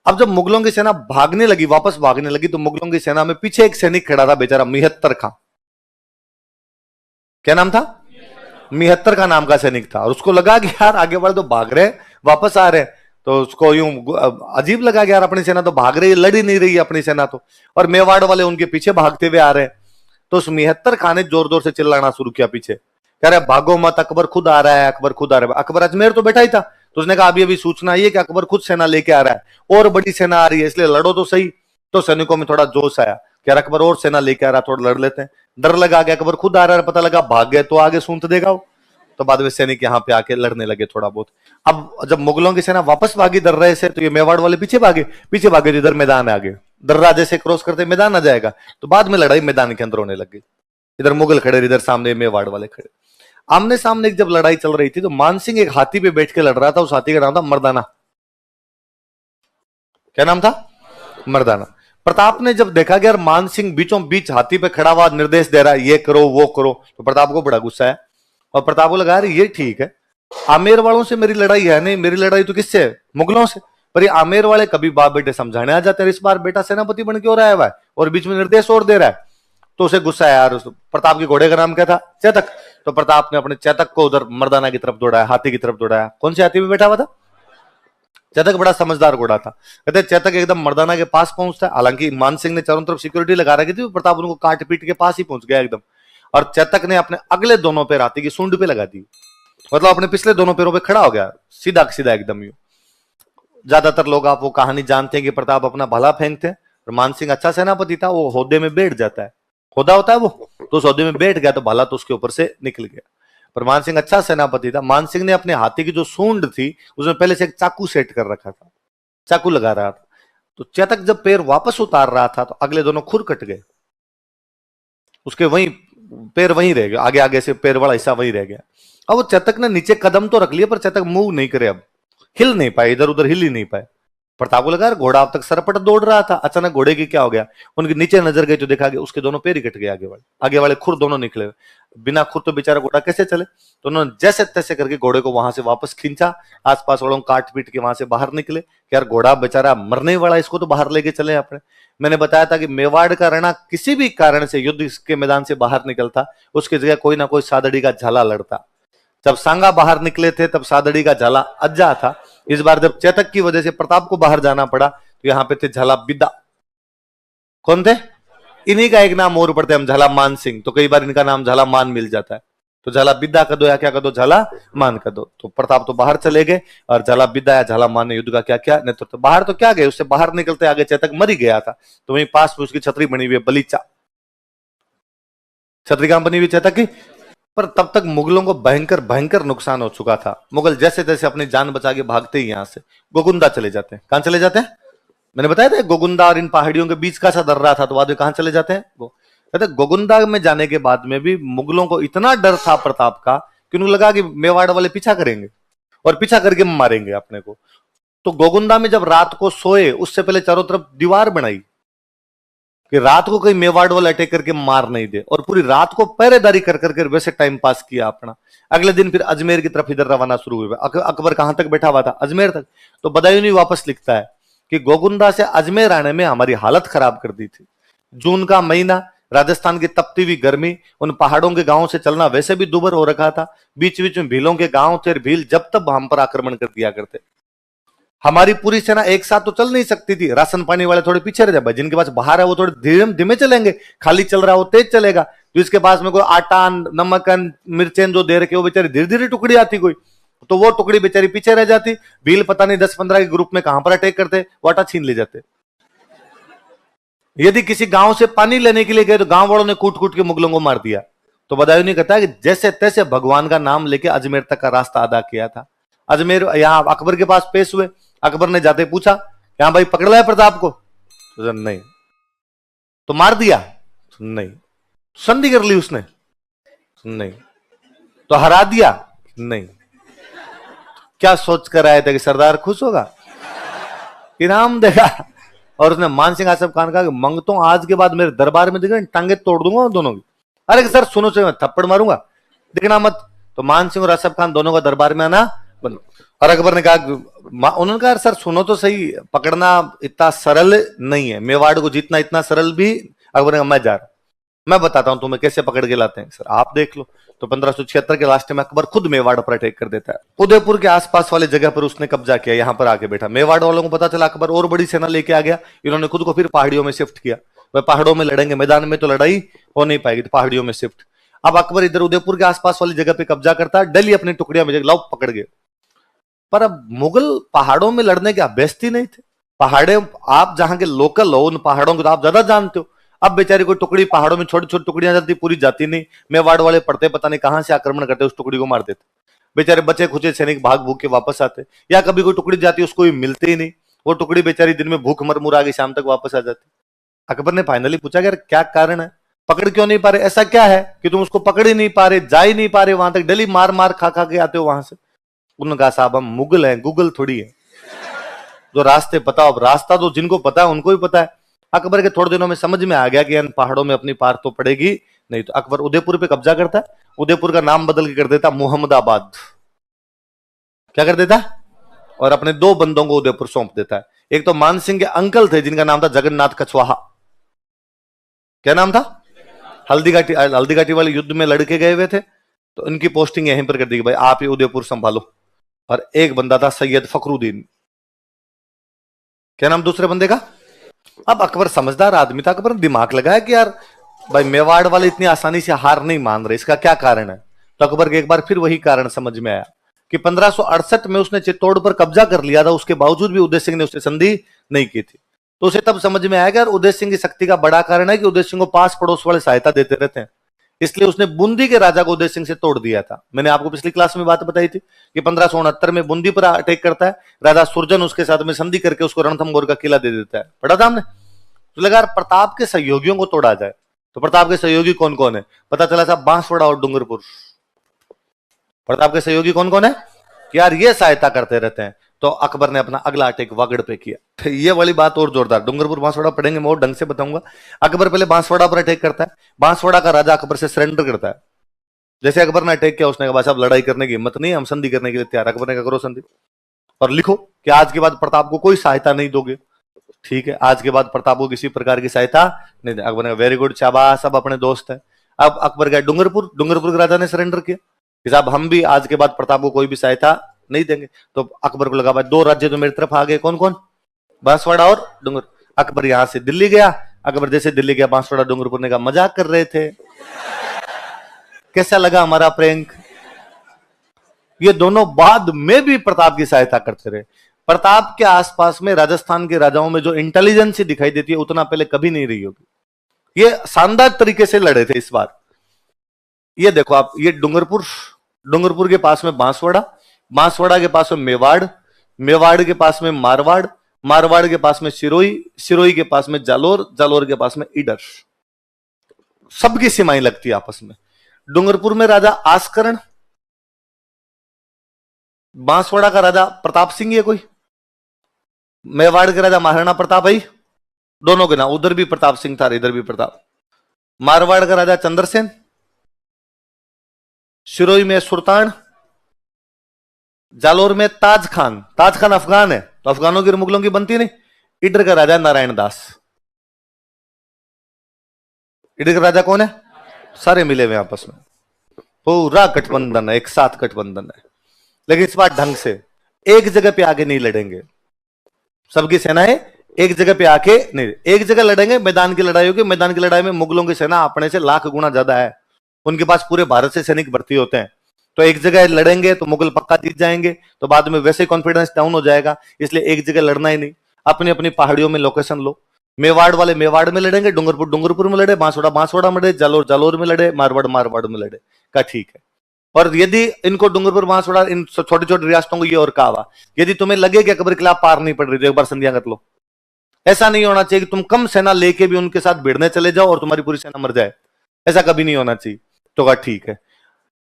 अब जब मुगलों की सेना भागने लगी, वापस भागने लगी, तो मुगलों की सेना में पीछे एक सैनिक खड़ा था बेचारा, मिहत्तर खां। क्या नाम था? मिहत्तर का नाम का सैनिक था। और उसको लगा कि यार आगे वाले तो भाग रहे, वापस आ रहे, तो उसको यूं अजीब लगा कि यार अपनी सेना तो भाग रही है, लड़ ही नहीं रही है अपनी सेना तो, और मेवाड़ वाले उनके पीछे भागते हुए आ रहे हैं। तो उस मिहत्तर खान ने जोर जोर से चिल्लाना शुरू किया पीछे, कह रहे भागो मत, अकबर खुद आ रहा है, अकबर खुद आ रहा है। अकबर अजमेर तो बैठा ही था, तो उसने कहा अभी अभी सूचना आई है कि अकबर खुद सेना लेके आ रहा है और बड़ी सेना आ रही है, इसलिए लड़ो तो सही। तो सैनिकों में थोड़ा जोश आया कि यार अकबर और सेना लेके आ रहा, थोड़ा लड़ लेते हैं। डर लगा कि अकबर खुद आ रहा है, पता लगा भाग गए तो आगे सूंत देगा वो। तो बाद में सैनिक यहाँ पे आके लड़ने लगे थोड़ा बहुत। अब जब मुगलों की सेना वापस भागी दर्रे से, तो ये मेवाड़ वाले पीछे भागे तो इधर मैदान आ गए। दर्रा जैसे क्रॉस करते मैदान आ जाएगा, तो बाद में लड़ाई मैदान के अंदर होने लग गई। इधर मुगल खड़े, इधर सामने मेवाड़ वाले खड़े। आमने सामने जब लड़ाई चल रही थी तो मानसिंह एक हाथी पे बैठ के लड़ रहा था। उस हाथी का नाम था मर्दाना। क्या नाम था? मर्दाना। प्रताप ने जब देखा कि यार मानसिंह बीचों बीच हाथी पे खड़ा हुआ निर्देश दे रहा है, ये करो वो करो, तो प्रताप को बड़ा गुस्सा है। और प्रताप को लगा यार ये ठीक है, आमेर वालों से मेरी लड़ाई है नहीं, मेरी लड़ाई तो किससे है? मुगलों से। पर ये आमेर वाले कभी बाप बेटे समझाने आ जाते हैं, इस बार बेटा सेनापति बन के हो रहा है भाई, और बीच में निर्देश और दे रहा है। तो उसे गुस्सा है यार। प्रताप के घोड़े का नाम क्या था? चेतक। तो प्रताप ने अपने चेतक को उधर मर्दाना की तरफ दौड़ाया, हाथी की तरफ दौड़ाया। कौन से हाथी में बैठा हुआ था? चेतक बड़ा समझदार घोड़ा था। कहते चेतक एकदम मर्दाना के पास पहुंचता है, हालांकि मानसिंह ने चारों तरफ सिक्योरिटी लगा रखी थी, प्रताप उनको काट पीट के पास ही पहुंच गया एकदम। और चेतक ने अपने अगले दोनों पैर हाथी की सूंड पे लगा दी, मतलब अपने पिछले दोनों पैरों पे खड़ा हो गया, सीधा सीधा एकदम यूं। ज्यादातर लोग आप वो कहानी जानते हैं कि प्रताप अपना भला फेंकते हैं, और मानसिंह अच्छा सेनापति था, वो होदे में बैठ जाता है, होदा होता है वो, तो उस होदे में बैठ गया तो भला तो उसके ऊपर से निकल गया। पर मानसिंह अच्छा सेनापति था। मानसिंह ने अपने हाथी की जो सूंड थी उसमें पहले से एक चाकू सेट कर रखा था, चाकू लगा रहा था। तो चेतक जब पैर वापस उतार रहा था तो अगले दोनों खुर कट गए, उसके वहीं पैर वहीं रह गया, आगे आगे से पैर वाला हिस्सा वहीं रह गया। अब वो चेतक ने नीचे कदम तो रख लिया, पर चेतक मूव नहीं करे, अब हिल नहीं पाए, इधर उधर हिल ही नहीं पाए। प्रताप को लगा घोड़ा अब तक सरपट दौड़ रहा था, अचानक घोड़े की क्या हो गया? उनके नीचे नजर गई तो देखा कि उसके दोनों पैर ही कट गए, आगे वाले खुर दोनों निकले। बिना खुर तो बेचारा घोड़ा कैसे चले? तो उन्होंने जैसे तैसे करके घोड़े को वहां से वापस खींचा, आसपास वालों काट पीट के वहां से बाहर निकले कि यार घोड़ा बेचारा मरने वाला, इसको तो बाहर लेके चले अपने। मैंने बताया था कि मेवाड़ का रणा किसी भी कारण से युद्ध के मैदान से बाहर निकलता, उसकी जगह कोई ना कोई सादड़ी का झाला लड़ता। जब सांगा बाहर निकले थे तब सादड़ी का झाला अज्जा था। इस बार जब चेतक की वजह से प्रताप को बाहर जाना पड़ा तो यहाँ पे थे झाला बिद्दा। कौन थे? इन्हीं का एक नाम और पड़ते हम, झाला मान सिंह, तो कई बार इनका नाम झाला मान मिल जाता है। तो झाला बिद्दा कर दो या क्या कर दो, झाला मान कर दो। तो प्रताप तो बाहर चले गए और झाला बिद्दा या झाला मान ने युद्ध का क्या क्या नेतृत्व। तो बाहर तो क्या गए, उससे बाहर निकलते आगे चेतक मर ही गया था। तो वहीं पास में उसकी छतरी बनी हुई है, बलीचा छतरी कहां बनी हुई चेतक की। पर तब तक मुगलों को भयंकर भयंकर नुकसान हो चुका था। मुगल जैसे तैसे अपनी जान बचा के भागते ही यहां से गोगुंदा चले जाते हैं। कहां चले जाते हैं? मैंने बताया था गोगुंदा और इन पहाड़ियों के बीच का सा दर्रा था, तो बाद में कहां चले जाते हैं? वो कहते गोगुंदा में जाने के बाद में भी मुगलों को इतना डर था प्रताप का कि उनको लगा कि मेवाड़ वाले पीछा करेंगे और पीछा करके मारेंगे अपने को। तो गोगुंदा में जब रात को सोए उससे पहले चारों तरफ दीवार बनाई कि रात को कोई मेवाड़ वाला अटैक करके मार नहीं दे, और पूरी रात को पहरेदारी कर करके वैसे टाइम पास किया अपना। अगले दिन फिर अजमेर की तरफ इधर रवाना शुरू हुए। अकबर कहां तक बैठा हुआ था? अजमेर तक। तो बदायूनी वापस लिखता है कि गोगुंदा से अजमेर आने में हमारी हालत खराब कर दी थी। जून का महीना, राजस्थान की तपती हुई गर्मी, उन पहाड़ों के गांव से चलना वैसे भी दुभर हो रखा था। बीच बीच में भीलों के गांव थे, भील जब तब हम पर आक्रमण कर दिया करते। हमारी पूरी सेना एक साथ तो चल नहीं सकती थी, राशन पानी वाले थोड़े पीछे रह जाए, जिनके पास बाहर है वो थोड़े धीरे धीमे चलेंगे, खाली चल रहा है वो तेज चलेगा। तो इसके पास में कोई आटा नमकन मिर्चें जो दे रखे वो बेचारी धीरे धीरे टुकड़ी आती कोई, तो वो टुकड़ी बेचारी पीछे रह जाती। भील पता नहीं 10-15 के ग्रुप में कहां पर अटैक करते, वो आटा छीन ले जाते। यदि किसी गांव से पानी लेने के लिए गए तो गांव वालों ने कूट कूट के मुगलों को मार दिया। तो बदायूं ने कहता है कि जैसे तैसे भगवान का नाम लेके अजमेर तक का रास्ता अदा किया था। अजमेर यहां अकबर के पास पेश हुए। अकबर ने जाते पूछा, क्या भाई पकड़ लाया प्रताप को? तो नहीं। तो मार दिया? तो नहीं। संधि कर ली उसने? नहीं। तो हरा दिया? नहीं। क्या सोच कर आए थे कि सरदार खुश होगा, इनाम देगा? और उसने मान सिंह आसफ खान कहा कि मंगतो आज के बाद मेरे दरबार में दिखे टांगे तोड़ दूंगा दोनों की। अरे सर सुनो से मैं थप्पड़ मारूंगा, दिखना मत। तो मान सिंह और आसफ खान दोनों का दरबार में आना बंद। और अकबर ने कहा, उन्होंने कहा सर सुनो तो सही, पकड़ना इतना सरल नहीं है, मेवाड़ को जीतना इतना सरल भी। अकबर ने कहा मैं जा रहा, मैं बताता हूं तुम्हें कैसे पकड़ के लाते हैं, सर आप देख लो। तो 1576 के लास्ट में अकबर खुद मेवाड़ पर अटैक कर देता है। उदयपुर के आसपास वाले जगह पर उसने कब्जा किया, यहां पर आके बैठा। मेवाड़ वालों को पता चला अकबर और बड़ी सेना लेके आ गया, इन्होंने खुद को फिर पहाड़ियों में शिफ्ट किया। वह पहाड़ों में लड़ेंगे, मैदान में तो लड़ाई हो नहीं पाएगी, तो पहाड़ियों में शिफ्ट। अब अकबर इधर उदयपुर के आसपास वाली जगह पे कब्जा करता है, दिल्ली अपनी टुकड़ियां में लाओ पकड़ गए। पर अब मुगल पहाड़ों में लड़ने के अभ्यस्त ही नहीं थे। पहाड़े आप जहां के लोकल हो, उन पहाड़ों को तो आप ज्यादा जानते हो। अब बेचारी कोई टुकड़ी पहाड़ों में छोटी छोटी टुकड़ियां जाती, पूरी जाती नहीं। मेवाड़ वाले पड़ते पता नहीं कहां से आक्रमण करते, उस टुकड़ी को मार देते। बेचारे बचे खुचे सैनिक भाग भूग के वापस आते, या कभी कोई टुकड़ी जाती उसको भी मिलते ही नहीं, वो टुकड़ी बेचारी दिन में भूख मर मुरा के शाम तक वापस आ जाती। अकबर ने फाइनली पूछा यार क्या कारण है, पकड़ क्यों नहीं पा रहे, ऐसा क्या है कि तुम उसको पकड़ ही नहीं पा रहे, जा ही नहीं पा रहे वहां तक, डेली मार मार खा खा के आते हो वहां से। उन्होंने कहा साहब हम मुगल हैं, गूगल थोड़ी है जो रास्ते पता। अब रास्ता तो जिनको पता है उनको ही पता है। अकबर के थोड़े दिनों में समझ में आ गया कि इन पहाड़ों में अपनी पार तो पड़ेगी नहीं, तो अकबर उदयपुर पे कब्जा करता है। उदयपुर का नाम बदल के कर देता मोहम्मदाबाद। क्या कर देता, और अपने 2 बंदों को उदयपुर सौंप देता है। एक तो मान सिंह के अंकल थे जिनका नाम था जगन्नाथ कछवाहा। क्या नाम था, हल्दी घाटी वाले युद्ध में लड़के गए हुए थे, तो इनकी पोस्टिंग यहीं पर कर दी कि भाई आप ही उदयपुर संभालो। और एक बंदा था सैयद फखरुद्दीन। क्या नाम दूसरे बंदे का। अब अकबर समझदार आदमी था, अकबर ने दिमाग लगाया कि यार भाई मेवाड़ वाले इतनी आसानी से हार नहीं मान रहे, इसका क्या कारण है। तो अकबर के एक बार फिर वही कारण समझ में आया कि 1568 में उसने चित्तौड़ पर कब्जा कर लिया था, उसके बावजूद भी उदय सिंह ने उससे संधि नहीं की थी। तो उसे तब समझ में आया कि यार उदय सिंह की शक्ति का बड़ा कारण है कि उदय सिंह को पास पड़ोस वाले सहायता देते रहते हैं, इसलिए उसने बूंदी के राजा को उदय सिंह से तोड़ दिया था। मैंने आपको पिछली क्लास में बात बताई थी कि 1569 में बूंदी पर अटैक करता है, राजा सुरजन उसके साथ में संधि करके उसको रणथंभौर का किला दे देता है। पढ़ा था हमने। तो लगा प्रताप के सहयोगियों को तोड़ा जाए, तो प्रताप के सहयोगी कौन कौन है, पता चला साहब बांसवाड़ा और डूंगरपुर। प्रताप के सहयोगी कौन कौन है यार, ये सहायता करते रहते हैं। तो अकबर ने अपना अगला अटैक वागड़ पे किया। ये वाली बात और जोरदार, डूंगरपुर बांसवाड़ा पढ़ेंगे, मैं और ढंग से बताऊंगा। अकबर पहले बांसवाड़ा पर अटैक करता है, बांसवाड़ा का राजा अकबर से सरेंडर करता है। जैसे अकबर ने अटैक किया उसने कहा साहब लड़ाई करने की हिम्मत नहीं, हम संधि करने के लिए तैयार। अकबर ने कहा करो संधि और लिखो कि आज के बाद प्रताप को कोई सहायता नहीं दोगे। ठीक है, आज के बाद प्रताप को किसी प्रकार की सहायता नहीं दे। अकबर ने कहा वेरी गुड, शाबाश, सब अपने दोस्त है। अब अकबर गए डूंगरपुर, डूंगरपुर के राजा ने सरेंडर किया कि साहब हम भी आज के बाद प्रताप को कोई भी सहायता नहीं देंगे। तो अकबर को लगा भाई 2 राज्य तो मेरी तरफ आ गए, कौन कौन, बांसवाड़ा और डूंगर। अकबर यहां से दिल्ली गया। अकबर जैसे दिल्ली गया, बांसवाड़ा डूंगरपुर ने कहा मजाक कर रहे थे, कैसा लगा हमारा प्रैंक। ये दोनों बाद में भी प्रताप की सहायता करते रहे। प्रताप के आसपास में राजस्थान के राजाओं में जो इंटेलिजेंस दिखाई देती है उतना पहले कभी नहीं रही होगी। ये शानदार तरीके से लड़े थे इस बार। ये देखो आप, ये डूंगरपुर, डूंगरपुर के पास में बांसवाड़ा, बांसवाड़ा के पास में मेवाड़, मेवाड़ के पास में मारवाड़, मारवाड़ के पास में सिरोही, सिरोही के पास में जालोर, जालोर के पास में ईडर। सबकी सीमाएं लगती है आपस में। डूंगरपुर में राजा आस्करण, बांसवाड़ा का राजा प्रताप सिंह है कोई, मेवाड़ के राजा महाराणा प्रताप है, दोनों के नाम, उधर भी प्रताप सिंह था इधर भी प्रताप। मारवाड़ का राजा चंद्रसेन, सिरोही में सुल्तान, जालोर में ताज खान। ताज खान अफगान है तो अफगानों की मुगलों की बनती नहीं। इडर का राजा नारायण दास। इडर का राजा कौन है, सारे मिले हुए आपस में, पूरा गठबंधन है, एक साथ गठबंधन है। लेकिन इस बार ढंग से एक जगह पे आके नहीं लड़ेंगे, सबकी सेनाएं एक जगह पे आके नहीं, एक जगह लड़ेंगे, मैदान की लड़ाई होगी। मैदान की लड़ाई में मुगलों की सेना अपने से लाख गुना ज्यादा है, उनके पास पूरे भारत से सैनिक भर्ती होते हैं। तो एक जगह लड़ेंगे तो मुगल पक्का जीत जाएंगे, तो बाद में वैसे कॉन्फिडेंस डाउन हो जाएगा। इसलिए एक जगह लड़ना ही नहीं, अपनी अपनी पहाड़ियों में लोकेशन लो। मेवाड़ वाले मेवाड़ में लड़ेंगे, डूंगरपुर डूंगरपुर में लड़े, बांसवाड़ा बांसवाड़ा में लड़े, जालोर जालोर में लड़े, मारवाड़ मारवाड़ में लड़े। का ठीक है। और यदि इनको डूंगरपुर बांसवाड़ा इन छोटी छोटी रियासतों को ये और कहा, यदि तुम्हें लगे कि अकबर के खिलाफ पार नहीं पड़ रही तो एक बार संधियां कर लो। ऐसा नहीं होना चाहिए कि तुम कम सेना लेके भी उनके साथ भिड़ने चले जाओ और तुम्हारी पूरी सेना मर जाए, ऐसा कभी नहीं होना चाहिए। तो कहा ठीक है।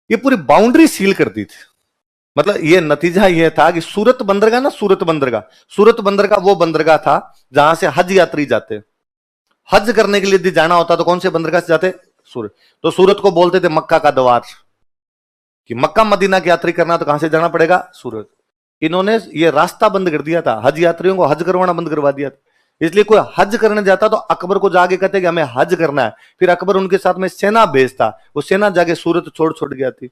ये पूरी बाउंड्री सील कर दी थी। मतलब ये नतीजा ये था कि सूरत बंदरगाह ना, सूरत बंदरगाह, सूरत बंदरगाह वो बंदरगाह था जहां से हज यात्री जाते। हज करने के लिए यदि जाना होता तो कौन से बंदरगाह से जाते, सूरत। तो सूरत को बोलते थे मक्का का द्वार, कि मक्का मदीना की यात्री करना तो कहां से जाना पड़ेगा, सूरत। इन्होंने ये रास्ता बंद कर दिया था, हज यात्रियों को हज करवाना बंद करवा दिया था। इसलिए कोई हज करने जाता तो अकबर को जाके कहते कि हमें हज करना है, फिर अकबर उनके साथ में सेना भेजता, वो सेना जाके सूरत छोड़ छोड़ गया थी।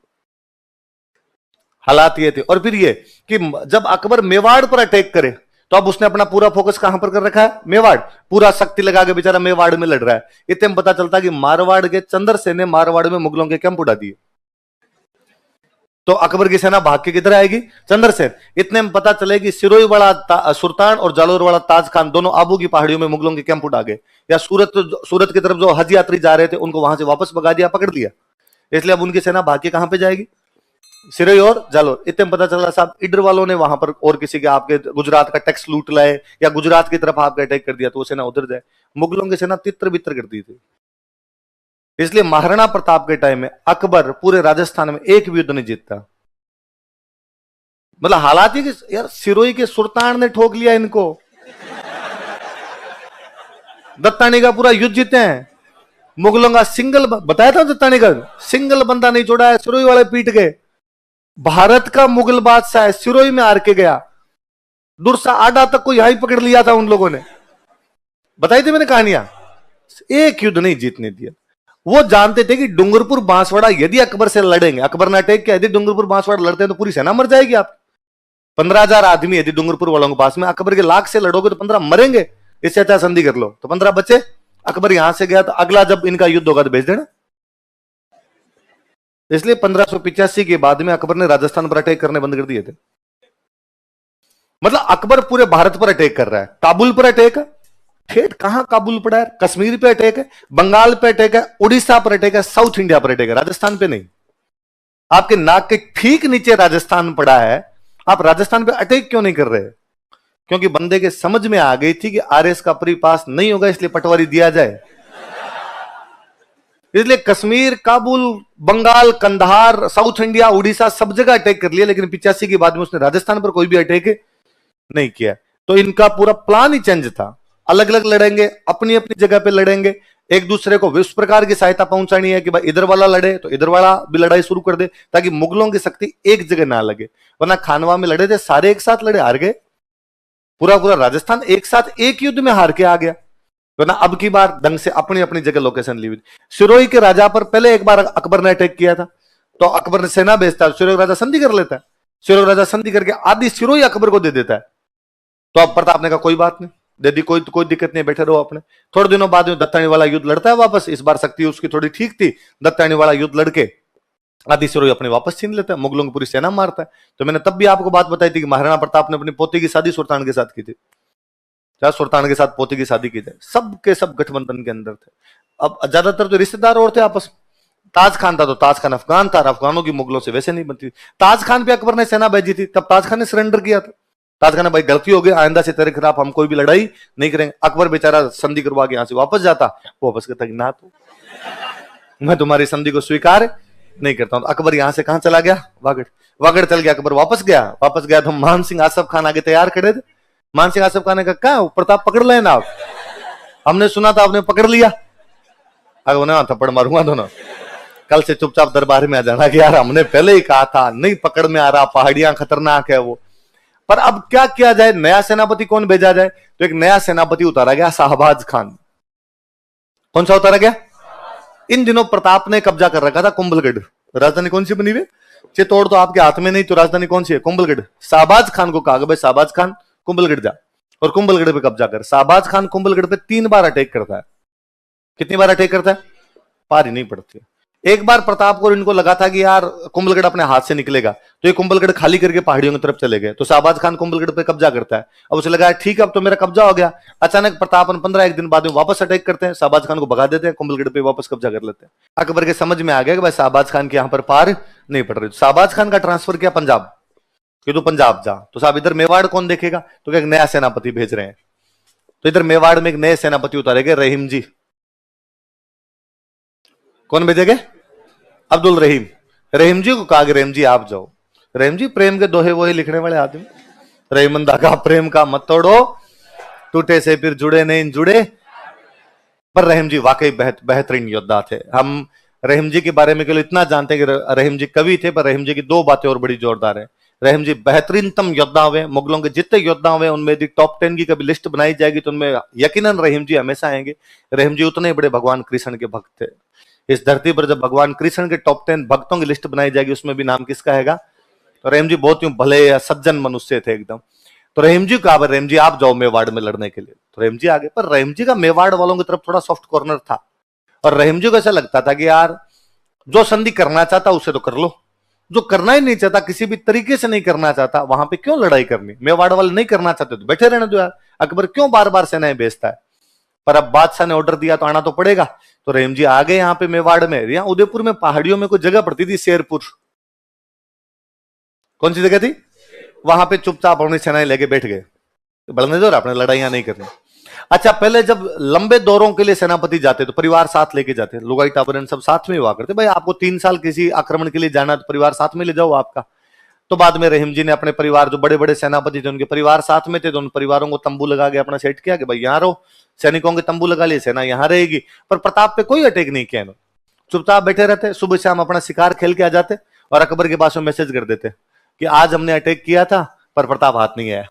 हालात ये थे। और फिर ये कि जब अकबर मेवाड़ पर अटैक करे तो अब उसने अपना पूरा फोकस कहां पर कर रखा है, मेवाड़। पूरा शक्ति लगा के बेचारा मेवाड़ में लड़ रहा है। इतने में पता चलता कि मारवाड़ के चंद्रसेन ने मारवाड़ में मुगलों के कैंप उड़ा दिए। तो अकबर की सेना भाग के किधर आएगी? चंद्रसेन। इतने में पता चलेगी सिरोही वाला सुल्तान और जालोर वाला ताज खान दोनों आबू की पहाड़ियों में मुगलों के कैंप उठा गए, या सूरत की तरफ जो हज यात्री जा रहे थे उनको वहां से वापस भगा दिया, पकड़ लिया। इसलिए अब उनकी सेना भाग के कहां पे जाएगी? सिरोही और जालोर। इतने में पता चला साहब इडर वालों ने वहां पर और किसी के आपके गुजरात का टैक्स लूट लाए, या गुजरात की तरफ आपका अटैक कर दिया, तो वो सेना उधर जाए। मुगलों की सेना तितर बितर करती थी। इसलिए महाराणा प्रताप के टाइम में अकबर पूरे राजस्थान में एक भी युद्ध नहीं जीतता। मतलब हालात ही कि यार सिरोही के सुल्तान ने ठोक लिया इनको, दत्तानी का पूरा युद्ध जीते हैं। मुगलों का सिंगल, बताया था दत्तानी का सिंगल बंदा नहीं छोड़ा है, सिरोही वाले पीट गए। भारत का मुगल बादशाह है, सिरोही में हार के गया। दुर्सा आडा तक को यहां पकड़ लिया था उन लोगों ने, बताई थी मैंने कहानियां। एक युद्ध नहीं जीतने दिया। वो जानते थे कि डूंगरपुर बांसवाड़ा यदि अकबर से लड़ेंगे, अकबर ने अटैक किया, यदि डूंगरपुर बांसवाड़ा लड़ते हैं तो पूरी सेना मर जाएगी। आप 15,000 आदमी यदि डूंगरपुर वालों के पास में, अकबर के लाख से लड़ोगे तो 15 मरेंगे। इससे अच्छा संधि कर लो, तो 15 बचे। अकबर यहां से गया तो अगला जब इनका युद्ध होगा तो भेज देना। इसलिए 1585 के बाद में अकबर ने राजस्थान पर अटैक करने बंद कर दिए थे। मतलब अकबर पूरे भारत पर अटैक कर रहा है। काबुल पर अटैक है, ठेठ कहां काबुल पड़ा है? कश्मीर पे अटैक है, बंगाल पे अटैक है, उड़ीसा पर अटैक है, साउथ इंडिया पर अटैक है, राजस्थान पे नहीं। आपके नाक के ठीक नीचे राजस्थान पड़ा है, आप राजस्थान पे अटैक क्यों नहीं कर रहे? क्योंकि बंदे के समझ में आ गई थी कि आरएस का प्री पास नहीं होगा, इसलिए पटवारी दिया जाए। इसलिए कश्मीर, काबुल, बंगाल, कंधार, साउथ इंडिया, उड़ीसा सब जगह अटैक कर लिया, लेकिन 85 के बाद में उसने राजस्थान पर कोई भी अटैक नहीं किया। तो इनका पूरा प्लान ही चेंज था। अलग अलग लड़ेंगे, अपनी अपनी जगह पे लड़ेंगे, एक दूसरे को इस प्रकार की सहायता पहुंचानी है कि भाई इधर वाला लड़े तो इधर वाला भी लड़ाई शुरू कर दे, ताकि मुगलों की शक्ति एक जगह ना लगे। वरना खानवा में लड़े थे, सारे एक साथ लड़े, हार गए। पूरा पूरा राजस्थान एक साथ एक युद्ध में हार के आ गया। वरना अब की बार ढंग से अपनी अपनी जगह लोकेशन ली हुई। सिरोही के राजा पर पहले एक बार अकबर ने अटैक किया था, तो अकबर ने सेना भेजता है, सिरोही राजा संधि कर लेता है। सिरोही राजा संधि करके आधी सिरोही अकबर को दे देता है। तो अब प्रताप ने कहा कोई बात नहीं, दे दी, कोई दिक्कत नहीं, बैठे रहो अपने। थोड़े दिनों बाद में दत्तानी वाला युद्ध लड़ता है वापस। इस बार शक्ति उसकी थोड़ी ठीक थी, दत्तानी वाला युद्ध लड़के आदि सिरोही अपने वापस छीन लेता है, मुगलों की पूरी सेना मारता है। तो मैंने तब भी आपको बात बताई थी कि महाराणा प्रताप ने अपनी पोती की शादी सुल्तान के साथ की थी। क्या सुल्तान के साथ पोती की शादी की थी? सबके सब गठबंधन के अंदर थे। अब ज्यादातर तो रिश्तेदार और थे आपस में। ताज खान था तो ताज खान अफगान था, अफगानों की मुगलों से वैसे नहीं बनती। ताज खान पे अकबर ने सेना भेजी थी, तब ताज खान ने सरेंडर किया था। ताज खान ने भाई गलती हो गई, आइंदा से तेरे खिलाफ हम कोई भी लड़ाई नहीं करेंगे। अकबर बेचारा संधि करवा के यहां से वापस जाता, वो वापस कहता ना तो मैं तुम्हारी संधि को स्वीकार नहीं करता हूं। तो अकबर यहां से कहां चला गया? वागड़ चल गया। अकबर वापस गया तो मान सिंह आसफ खान आगे तैयार खड़े थे। मान सिंह आसफ खान ने कहा क्या प्रताप पकड़ लेना आप, हमने सुना था आपने पकड़ लिया। अगर उन्हें थप्पड़ मारूंगा दोनों, कल से चुपचाप दरबार में आ जाना कि यार हमने पहले ही कहा था, नहीं पकड़ में आ रहा, पहाड़ियां खतरनाक है वो। पर अब क्या किया जाए, नया सेनापति कौन भेजा जाए? तो एक नया सेनापति उतारा गया, शाहबाज खान। कौन सा उतारा गया? इन दिनों प्रताप ने कब्जा कर रखा था कुंभलगढ़। राजधानी कौन सी बनी हुई? चित्तौड़ तो आपके हाथ में नहीं, तो राजधानी कौन सी है? कुंभलगढ़। शाहबाज खान को कहा भाई शाहबाज खान कुंभलगढ़ जा और कुंभलगढ़ पे कब्जा कर। शाहबाज खान कुंभलगढ़ पे 3 बार अटैक करता है। कितनी बार अटैक करता है? पार ही नहीं पड़ती। एक बार प्रताप को इनको लगा था कि यार कुंभलगढ़ अपने हाथ से निकलेगा, तो ये कुंभलगढ़ खाली करके पहाड़ियों की तरफ चले गए। तो शाहबाज खान कुंभलगढ़ पे कब्जा करता है। अब उसे लगा ठीक है अब तो मेरा कब्जा हो गया। अचानक प्रताप 15 दिन बाद में वापस अटैक करते हैं, शाहबाज खान को भगा देते हैं, कुंभलगढ़ पे वापस कब्जा कर लेते हैं। अकबर के समझ में आ गया कि भाई शाहबाज खान के यहाँ पर पार नहीं पड़ रही। शाहबाज खान का ट्रांसफर किया पंजाब, कि तू पंजाब जा। तो साहब इधर मेवाड़ कौन देखेगा? तो एक नया सेनापति भेज रहे हैं। तो इधर मेवाड़ में एक नए सेनापति उतारेंगे, रहीम जी। कौन भेजेंगे? अब्दुल रहीम। रहीम जी को कहा कि रहीम जी आप जाओ। रहीम जी प्रेम के दोहे वोहे लिखने वाले आदमी। रहीमंदा का प्रेम का मत तोड़ो, टूटे से फिर जुड़े नहीं जुड़े। पर रहीम जी वाकई बेहतरीन योद्धा थे। हम रहीम जी के बारे में केवल इतना जानते हैं कि रहीम जी कवि थे, पर रहीम जी की 2 बातें और बड़ी जोरदार है। रहीम जी बेहतरीनतम योद्धा हुए। मुगलों के जितने योद्धा हुए उनमें यदि टॉप 10 की कभी लिस्ट बनाई जाएगी तो उनमें यकीनन रहीम जी हमेशा आएंगे। रहीम जी उतने बड़े भगवान कृष्ण के भक्त थे। इस धरती पर जब भगवान कृष्ण के टॉप 10 भक्तों की लिस्ट बनाई जाएगी उसमें भी नाम किसका है? तो रहीम जी बहुत ही भले या सज्जन मनुष्य थे एकदम। तो रहीम जी कहा रहीम जी आप जाओ मेवाड़ में लड़ने के लिए। तो रहीम जी आगे। पर रहीम जी का मेवाड़ वालों की तरफ थोड़ा सॉफ्ट कॉर्नर था, और रहीम जी को ऐसा लगता था कि यार जो संधि करना चाहता उसे तो कर लो, जो करना ही नहीं चाहता, किसी भी तरीके से नहीं करना चाहता, वहां पे क्यों लड़ाई करनी? मेवाड़ वाले नहीं करना चाहते तो बैठे रहने दो यार। अकबर क्यों बार बार सेनाएं भेजता है? पर अब बादशाह ने ऑर्डर दिया तो आना तो पड़ेगा। तो रहीम जी आ गए यहाँ पे मेवाड़ में। यहाँ उदयपुर में पहाड़ियों में कोई जगह पड़ती थी शेरपुर, कौन सी जगह थी? वहां पे चुपचाप अपनी सेनाएं लेके बैठ गए, बढ़ने दो, आपने लड़ाइयां नहीं करनी। अच्छा, पहले जब लंबे दौरों के लिए सेनापति जाते तो परिवार साथ लेके जाते, लुगाई टाबरन सब साथ में हुआ करते। भाई आपको 3 साल किसी आक्रमण के लिए जाना तो परिवार साथ में ले जाओ आपका। तो बाद में रहीम जी ने अपने परिवार, जो बड़े बड़े सेनापति थे उनके परिवार साथ में थे, तो उन परिवारों को तंबू लगा के अपना सेट किया कि भाई यहाँ रहो, सैनिकों के तंबू लगा लिए, सेना यहाँ रहेगी। पर प्रताप पे कोई अटैक नहीं किया, चुपचाप बैठे रहते, सुबह शाम अपना शिकार खेल के आ जाते और अकबर के पास में मैसेज कर देते कि आज हमने अटैक किया था पर प्रताप हाथ नहीं आया।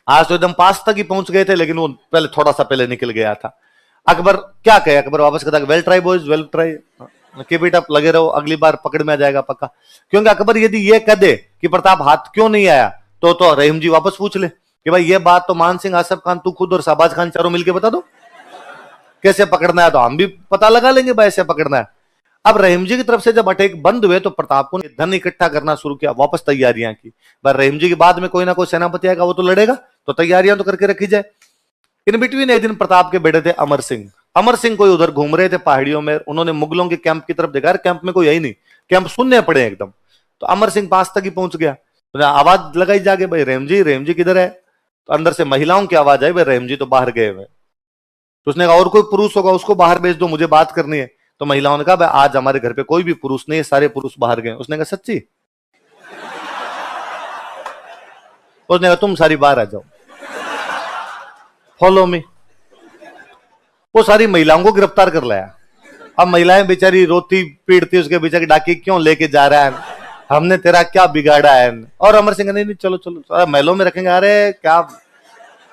आज तो एकदम पास तक ही पहुंच गए थे, लेकिन वो पहले थोड़ा सा पहले निकल गया था। अकबर क्या कहे? अकबर वापस कहता well try boys, well try, keep it up, लगे रहो, अगली बार पकड़ में आ जाएगा पक्का। क्योंकि अकबर यदि ये कह दे कि प्रताप हाथ क्यों नहीं आया तो रहीम जी वापस पूछ ले कि भाई ये बात तो मान सिंह, आसफ खान, तू खुद और शाहबाज खान चारों मिलके बता दो कैसे पकड़ना है, तो हम भी पता लगा लेंगे भाई ऐसे पकड़ना है। अब रहीम जी की तरफ से जब अटैक बंद हुए तो प्रताप को धन इकट्ठा करना शुरू किया, वापस तैयारियां की। पर रहीम जी के बाद में कोई ना कोई सेनापति आएगा, वो तो लड़ेगा, तो तैयारियां तो करके रखी जाए। इन बिटवीन एक दिन प्रताप के बेटे थे अमर सिंह। अमर सिंह कोई उधर घूम रहे थे पहाड़ियों में, उन्होंने मुगलों के कैंप की तरफ देखा, कैंप में कोई है ही नहीं, कैंप सुनने पड़े एकदम। तो अमर सिंह पास तक ही पहुंच गया, तो आवाज लगाई जाके भाई रहीम जी किधर है? तो अंदर से महिलाओं की आवाज आई, भाई रहीम जी तो बाहर गए हुए। तो उसने कहा और कोई पुरुष होगा उसको बाहर भेज दो, मुझे बात करनी है। तो महिलाओं ने कहा भाई आज हमारे घर पे कोई भी पुरुष नहीं है, सारे पुरुष बाहर गए। उसने कहा सच्ची? उसने कहा तुम सारी बाहर आ जाओ, फॉलो मी। वो सारी महिलाओं को गिरफ्तार कर लाया। अब महिलाएं बेचारी रोती पीड़ती, उसके बेचारी डाकी क्यों लेके जा रहा है, हमने तेरा क्या बिगाड़ा है? और अमर सिंह नहीं, चलो चलो महलों में रखेंगे। अरे क्या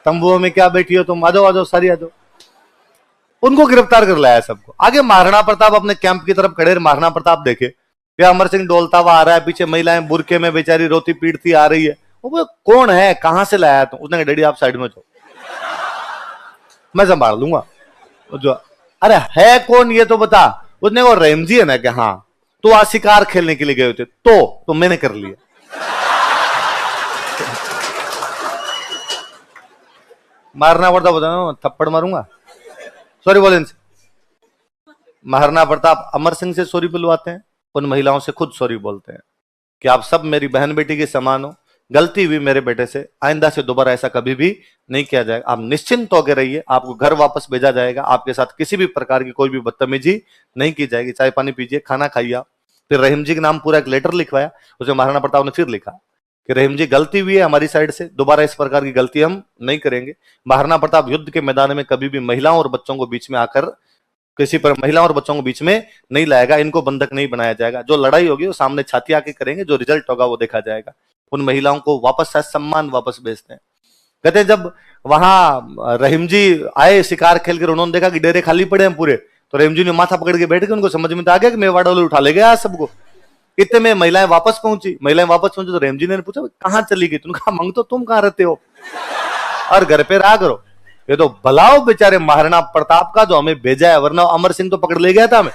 तंबुओं में क्या बैठी हो तुम, आ जाओ आ जाओ सारी आ जाओ। उनको गिरफ्तार कर लाया सबको। आगे महाराणा प्रताप अपने कैंप की तरफ खड़े, महाराणा प्रताप देखे कि अमर सिंह डोलता हुआ आ रहा है, पीछे महिलाएं बुरके में बेचारी रोती पीड़ती आ रही है। वो कौन है, कहां से लाया तुम? उसने कहा डैडी आप साइड में जाओ, मैं संभाल लूंगा। जो अरे है कौन ये तो बता। उसने वो रहीम जी है ना? कि हाँ। तो आज शिकार खेलने के लिए गए थे तो मैंने कर लिया। मारना पड़ता बता, थप्पड़ मारूंगा, सॉरी बोले इनसे। महाराणा प्रताप अमर सिंह से सॉरी बुलवाते हैं, उन महिलाओं से खुद सॉरी बोलते हैं कि आप सब मेरी बहन बेटी के समान हो, गलती हुई मेरे बेटे से, आइंदा से दोबारा ऐसा कभी भी नहीं किया जाएगा, आप निश्चिंत होकर रहिए, आपको घर वापस भेजा जाएगा, आपके साथ किसी भी प्रकार की कोई भी बदतमीजी नहीं की जाएगी, चाय पानी पीजिए, खाना खाइए। फिर रहीम जी के नाम पूरा एक लेटर लिखवाया, उसे महाराणा प्रताप ने फिर लिखा कि रहीम जी गलती हुई है हमारी साइड से, दोबारा इस प्रकार की गलती हम नहीं करेंगे। महाराणा प्रताप युद्ध के मैदान में कभी भी महिलाओं और बच्चों को बीच में आकर किसी पर महिलाओं और बच्चों को बीच में नहीं लाएगा, इनको बंधक नहीं बनाया जाएगा, जो लड़ाई होगी वो सामने छाती आके करेंगे, जो रिजल्ट होगा वो देखा जाएगा। उन महिलाओं को वापस सम्मान वापस भेजते हैं। कहते हैं जब वहां रहीम जी आए शिकार खेल कर, उन्होंने देखा कि डेरे खाली पड़े हैं पूरे, तो रहीम जी ने माथा पकड़ के बैठ गए, उनको समझ में तो आ गया कि मेवाड़ वाले उठा ले गया सबको। इतने में महिलाएं वापस पहुंची तो रहीम जी ने पूछा कहां चली गई? तुमने कहा मंग तो तुम कहां रहते हो और घर पे रहा करो। ये तो भलाओ बेचारे महाराणा प्रताप का जो हमें भेजा है, वरना अमर सिंह तो पकड़ ले गया था हमें,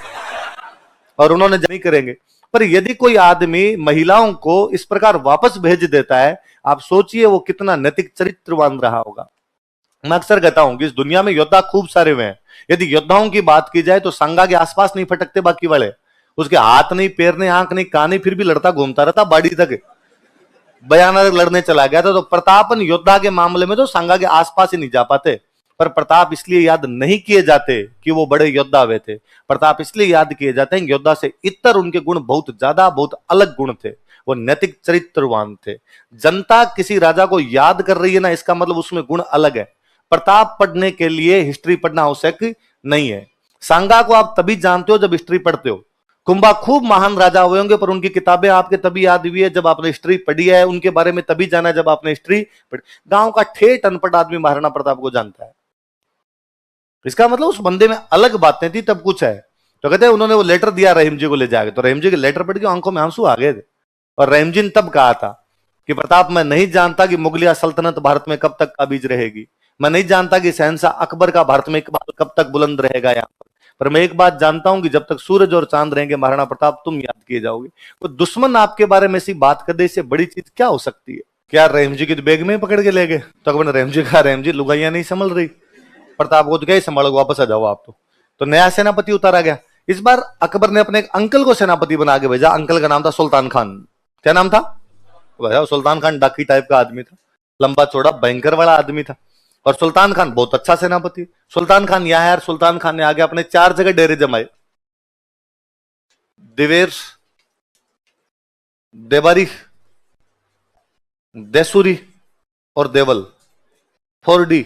और उन्होंने नहीं करेंगे। पर यदि कोई आदमी महिलाओं को इस प्रकार वापस भेज देता है, आप सोचिए वो कितना नैतिक चरित्रवान रहा होगा। मैं अक्सर कहता हूं कि इस दुनिया में योद्धा खूब सारे हुए हैं, यदि योद्धाओं की बात की जाए तो संगा के आसपास नहीं फटकते बाकी वाले, उसके हाथ नहीं, पैर नहीं, आंख नहीं, कान नहीं, फिर भी लड़ता घूमता रहता बाड़ी तक, बयाना तक लड़ने चला गया था। तो प्रतापन योद्धा के मामले में तो संगा के आसपास ही नहीं जा पाते। पर प्रताप इसलिए याद नहीं किए जाते कि वो बड़े योद्धा हुए थे, प्रताप इसलिए याद किए जाते हैं योद्धा से इतर उनके गुण बहुत ज्यादा, बहुत अलग गुण थे, वो नैतिक चरित्रवान थे। जनता किसी राजा को याद कर रही है ना, इसका मतलब उसमें गुण अलग है। प्रताप पढ़ने के लिए हिस्ट्री पढ़ना आवश्यक नहीं है। सांगा को आप तभी जानते हो जब हिस्ट्री पढ़ते हो। कुंभा खूब महान राजा हुए होंगे, पर उनकी किताबें आपके तभी याद हुई है जब आपने हिस्ट्री पढ़ी है, उनके बारे में तभी जाना है जब आपने हिस्ट्री पढ़ी। गांव का ठेठ अनपढ़ आदमी महाराणा प्रताप को जानता है, इसका मतलब उस बंदे में अलग बातें थी, तब कुछ है। तो कहते हैं उन्होंने वो लेटर दिया रहीम जी को ले जाके, तो रहीम जी के लेटर पढ़ के आंखों में आंसू आ गए थे। और रहीम जी ने तब कहा था कि प्रताप मैं नहीं जानता कि मुगलिया सल्तनत भारत में कब तक काबिज रहेगी, मैं नहीं जानता कि शहंशाह अकबर का भारत में इकबाल कब तक बुलंद रहेगा यहाँ पर, पर मैं एक बात जानता हूं कि जब तक सूरज और चांद रहेंगे महाराणा प्रताप तुम याद किए जाओगे। वो दुश्मन आपके बारे में ऐसी बात कर दे, इससे बड़ी चीज क्या हो सकती है? क्या रहीम जी की तो बैग में ही पकड़ के ले गए? तो अकबर ने रहीम जी कहा, रहीम जी लुगाइयां नहीं संभल रही, प्रताप को तो क्या ही संभालोगे, वापस आ जाओ आप। तो नया सेनापति उतारा गया। इस बार अकबर ने अपने एक अंकल को सेनापति बना के भेजा। अंकल का नाम था सुल्तान खान। क्या नाम था? सुल्तान खान डाकी टाइप का आदमी था, लंबा चौड़ा भयंकर वाला आदमी था। और सुल्तान खान बहुत अच्छा सेनापति। सुल्तान खान यहां यार, सुल्तान खान ने आगे अपने 4 जगह डेरे जमाए, दिवेर, देबारी, देसुरी और देवल, 4D,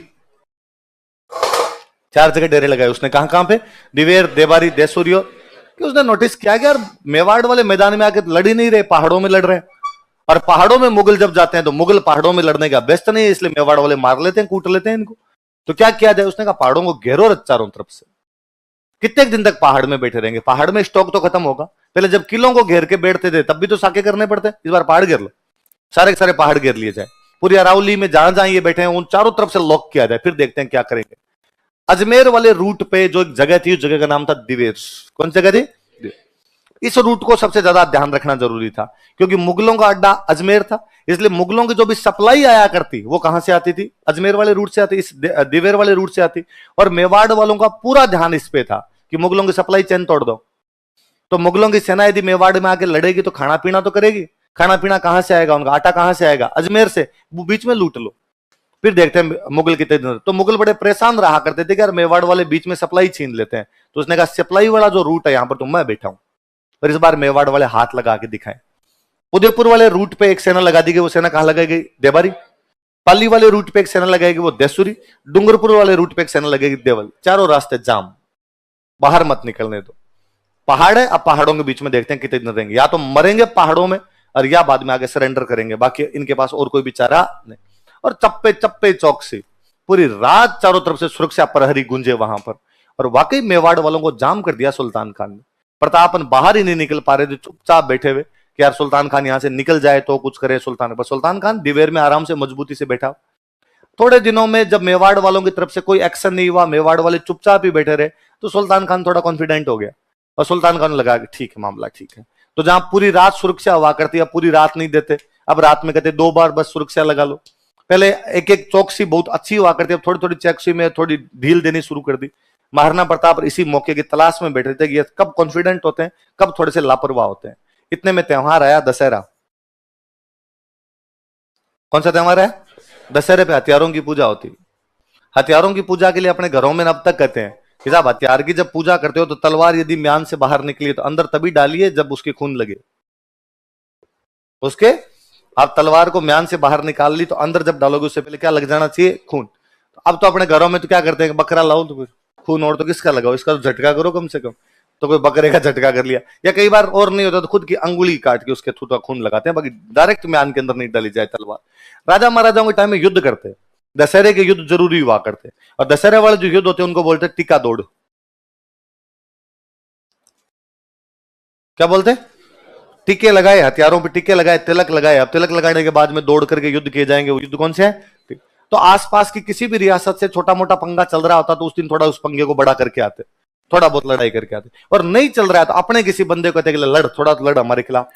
4 जगह डेरे लगाए उसने। कहां कहां पे? दिवेर, देबारी, देसुरी। कि उसने नोटिस किया कि यार मेवाड़ वाले मैदान में आके लड़ ही नहीं रहे, पहाड़ों में लड़ रहे हैं। और पहाड़ों में मुगल जब जाते हैं तो मुगल पहाड़ों में लड़ने का व्यस्त नहीं है, इसलिए मेवाड़ वाले मार लेते हैं, कूट लेते हैं इनको। तो क्या किया जाए? उसने कहा पहाड़ों को घेरो चारों तरफ से। कितने दिन तक पहाड़ में बैठे रहेंगे? पहाड़ में स्टॉक तो खत्म होगा। पहले जब किलों को घेर के बैठते थे तब भी तो साके करने पड़ते, इस बार पहाड़ घेर लो, सारे के सारे पहाड़ घेर लिए जाए। पूरी अरावली में जहां जहां ये बैठे हैं उन चारों तरफ से लॉक किया जाए, फिर देखते हैं क्या करेंगे। अजमेर वाले रूट पे जो एक जगह थी, उस जगह का नाम था दिवेर। कौन सी जगह थी? इस रूट को सबसे ज्यादा ध्यान रखना जरूरी था, क्योंकि मुगलों का अड्डा अजमेर था। इसलिए मुगलों की जो भी सप्लाई आया करती वो कहां से आती थी? अजमेर वाले रूट से आती, इस दिवेर वाले रूट से आती। और मेवाड़ वालों का पूरा ध्यान इस पे था कि मुगलों की सप्लाई चेन तोड़ दो। तो मुगलों की सेना यदि मेवाड़ में आके लड़ेगी तो खाना पीना तो करेगी। खाना पीना कहां से आएगा? उनका आटा कहां से आएगा? अजमेर से। वो बीच में लूट लो, फिर देखते हैं मुगल कितने दिन। तो मुगल बड़े परेशान रहा करते थे कि यार मेवाड़ वाले बीच में सप्लाई छीन लेते हैं। तो उसने कहा सप्लाई वाला जो रूट है यहां पर तो मैं बैठा हूं। और इस बार मेवाड़ वाले हाथ लगा के दिखाए। उदयपुर वाले रूट पे एक सेना लगा दी गई। वो सेना कहां लगाई गई? देबारी। पाली वाले रूट पे एक सेना लगाएगी, वो देसुरी। डूंगरपुर वाले रूट पे एक सेना लगेगी, देवल। चारों रास्ते जाम, बाहर मत निकलने दो। पहाड़ है, अब पहाड़ों के बीच में देखते हैं कितने दिन रहेंगे। या तो मरेंगे पहाड़ों में और या बाद में आगे सरेंडर करेंगे, बाकी इनके पास और कोई भी चारा नहीं। और चप्पे चप्पे चौकसी, पूरी रात चारों तरफ से सुरक्षा प्रहरी गुंजे वहां पर। और वाकई मेवाड़ वालों को जाम कर दिया सुल्तान खान ने। प्रतापन बाहर ही नहीं निकल पा रहे थे, चुपचाप बैठे हुए कि यार सुल्तान खान यहां से निकल जाए तो कुछ करे सुल्तान। पर सुल्तान खान दिवेर में आराम से मजबूती से बैठा। थोड़े दिनों में जब मेवाड़ वालों की तरफ से कोई एक्शन नहीं हुआ, मेवाड़ वाले चुपचाप ही बैठे रहे, तो सुल्तान खान थोड़ा कॉन्फिडेंट हो गया। और सुल्तान खान लगा कि ठीक है, मामला ठीक है। तो जहां पूरी रात सुरक्षा हुआ करती, अब पूरी रात नहीं देते, अब रात में कहते 2 बार बस सुरक्षा लगा लो। पहले एक एक चौकसी बहुत अच्छी हुआ करती, अब थोड़ी थोड़ी चौकसी में थोड़ी ढील देनी शुरू कर दी। महाराणा प्रताप इसी मौके की तलाश में बैठे थे कि ये कब कॉन्फिडेंट होते हैं, कब थोड़े से लापरवाह होते हैं। इतने में त्योहार आया दशहरा। कौन सा त्योहार है? दशहरे पे हथियारों की पूजा होती। हथियारों की पूजा के लिए अपने घरों में अब तक कहते हैं कि साहब हथियार की जब पूजा करते हो तो तलवार यदि म्यान से बाहर निकली तो अंदर तभी डालिए जब उसके खून लगे। उसके आप तलवार को म्यान से बाहर निकाल ली तो अंदर जब डालोगे उससे पहले क्या लग जाना चाहिए? खून। तो अब तो अपने घरों में तो क्या करते हैं, बकरा लाओ तो फिर खून और तो किसका लगाओ, इसका तो झटका करो कम से कम। तो कोई बकरे का झटका कर लिया, या कई बार और नहीं होता तो खुद की अंगुली काट के उसके थूथा खून लगाते हैं, बाकी डायरेक्ट म्यान के अंदर नहीं डाली जाए तलवार। राजा महाराजाओं के टाइम में युद्ध करते, दशहरे के युद्ध जरूरी हुआ करते। और दशहरे वाले जो युद्ध होते हैं उनको बोलते टीका दौड़। क्या बोलते? टीके लगाए, हथियारों पे टीके लगाए, तिलक लगाए। अब तिलक लगाने के बाद में दौड़ करके युद्ध किए जाएंगे। वो युद्ध कौन से है? तो आसपास की किसी भी रियासत से छोटा मोटा पंगा चल रहा होता तो उस दिन थोड़ा उस पंगे को बड़ा करके आते, थोड़ा बहुत लड़ाई करके आते। और नहीं चल रहा है तो अपने किसी बंदे को कहते लड़, थोड़ा तो लड़ हमारे खिलाफ।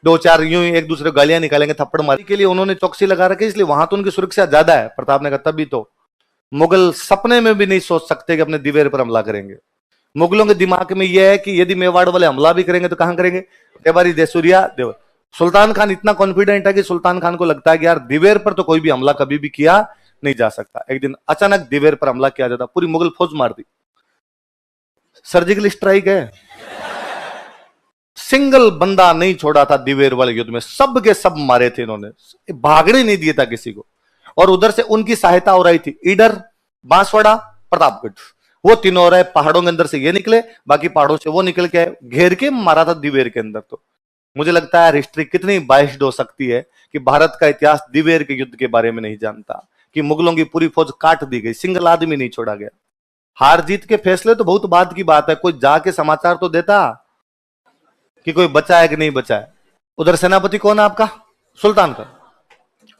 2-4 यूं ही एक दूसरे को गालियां निकालेंगे, थप्पड़ मारने के लिए उन्होंने चौकसी लगा रखी, इसलिए वहां तो उनकी सुरक्षा ज्यादा है। प्रताप ने कहा तभी तो मुगल सपने में भी नहीं सोच सकते कि अपने दिवेर पर हमला करेंगे। मुगलों के दिमाग में यह है कि यदि मेवाड़ वाले हमला भी करेंगे तो कहां करेंगे? देवारी, देसुरिया, देवर। सुल्तान खान इतना कॉन्फिडेंट है कि सुल्तान खान को लगता है कि यार दिवेर पर तो कोई भी हमला कभी भी किया नहीं जा सकता। एक दिन अचानक दिवेर पर हमला किया जाता, पूरी मुगल फौज मार दी। सर्जिकल स्ट्राइक है। सिंगल बंदा नहीं छोड़ा था दिवेर वाले युद्ध में, सब के सब मारे थे इन्होंने, भागने नहीं दिया था किसी को। और उधर से उनकी सहायता हो रही थी ईडर, बांसवाड़ा, प्रतापगढ़। वो तीनों रहे पहाड़ों के अंदर से ये निकले, बाकी पहाड़ों से वो निकल के घेर के मारा था दिवेर के अंदर। तो मुझे लगता है हिस्ट्री कितनी बाइस्ड हो सकती है कि भारत का इतिहास दिवेर के युद्ध के बारे में नहीं जानता, कि मुगलों की पूरी फौज काट दी गई, सिंगल आदमी नहीं छोड़ा गया। हार जीत के फैसले तो बहुत बाद की बात है, कोई जाके समाचार तो देता कि कोई बचा है कि नहीं बचा है। उधर सेनापति कौन है आपका? सुल्तान खान।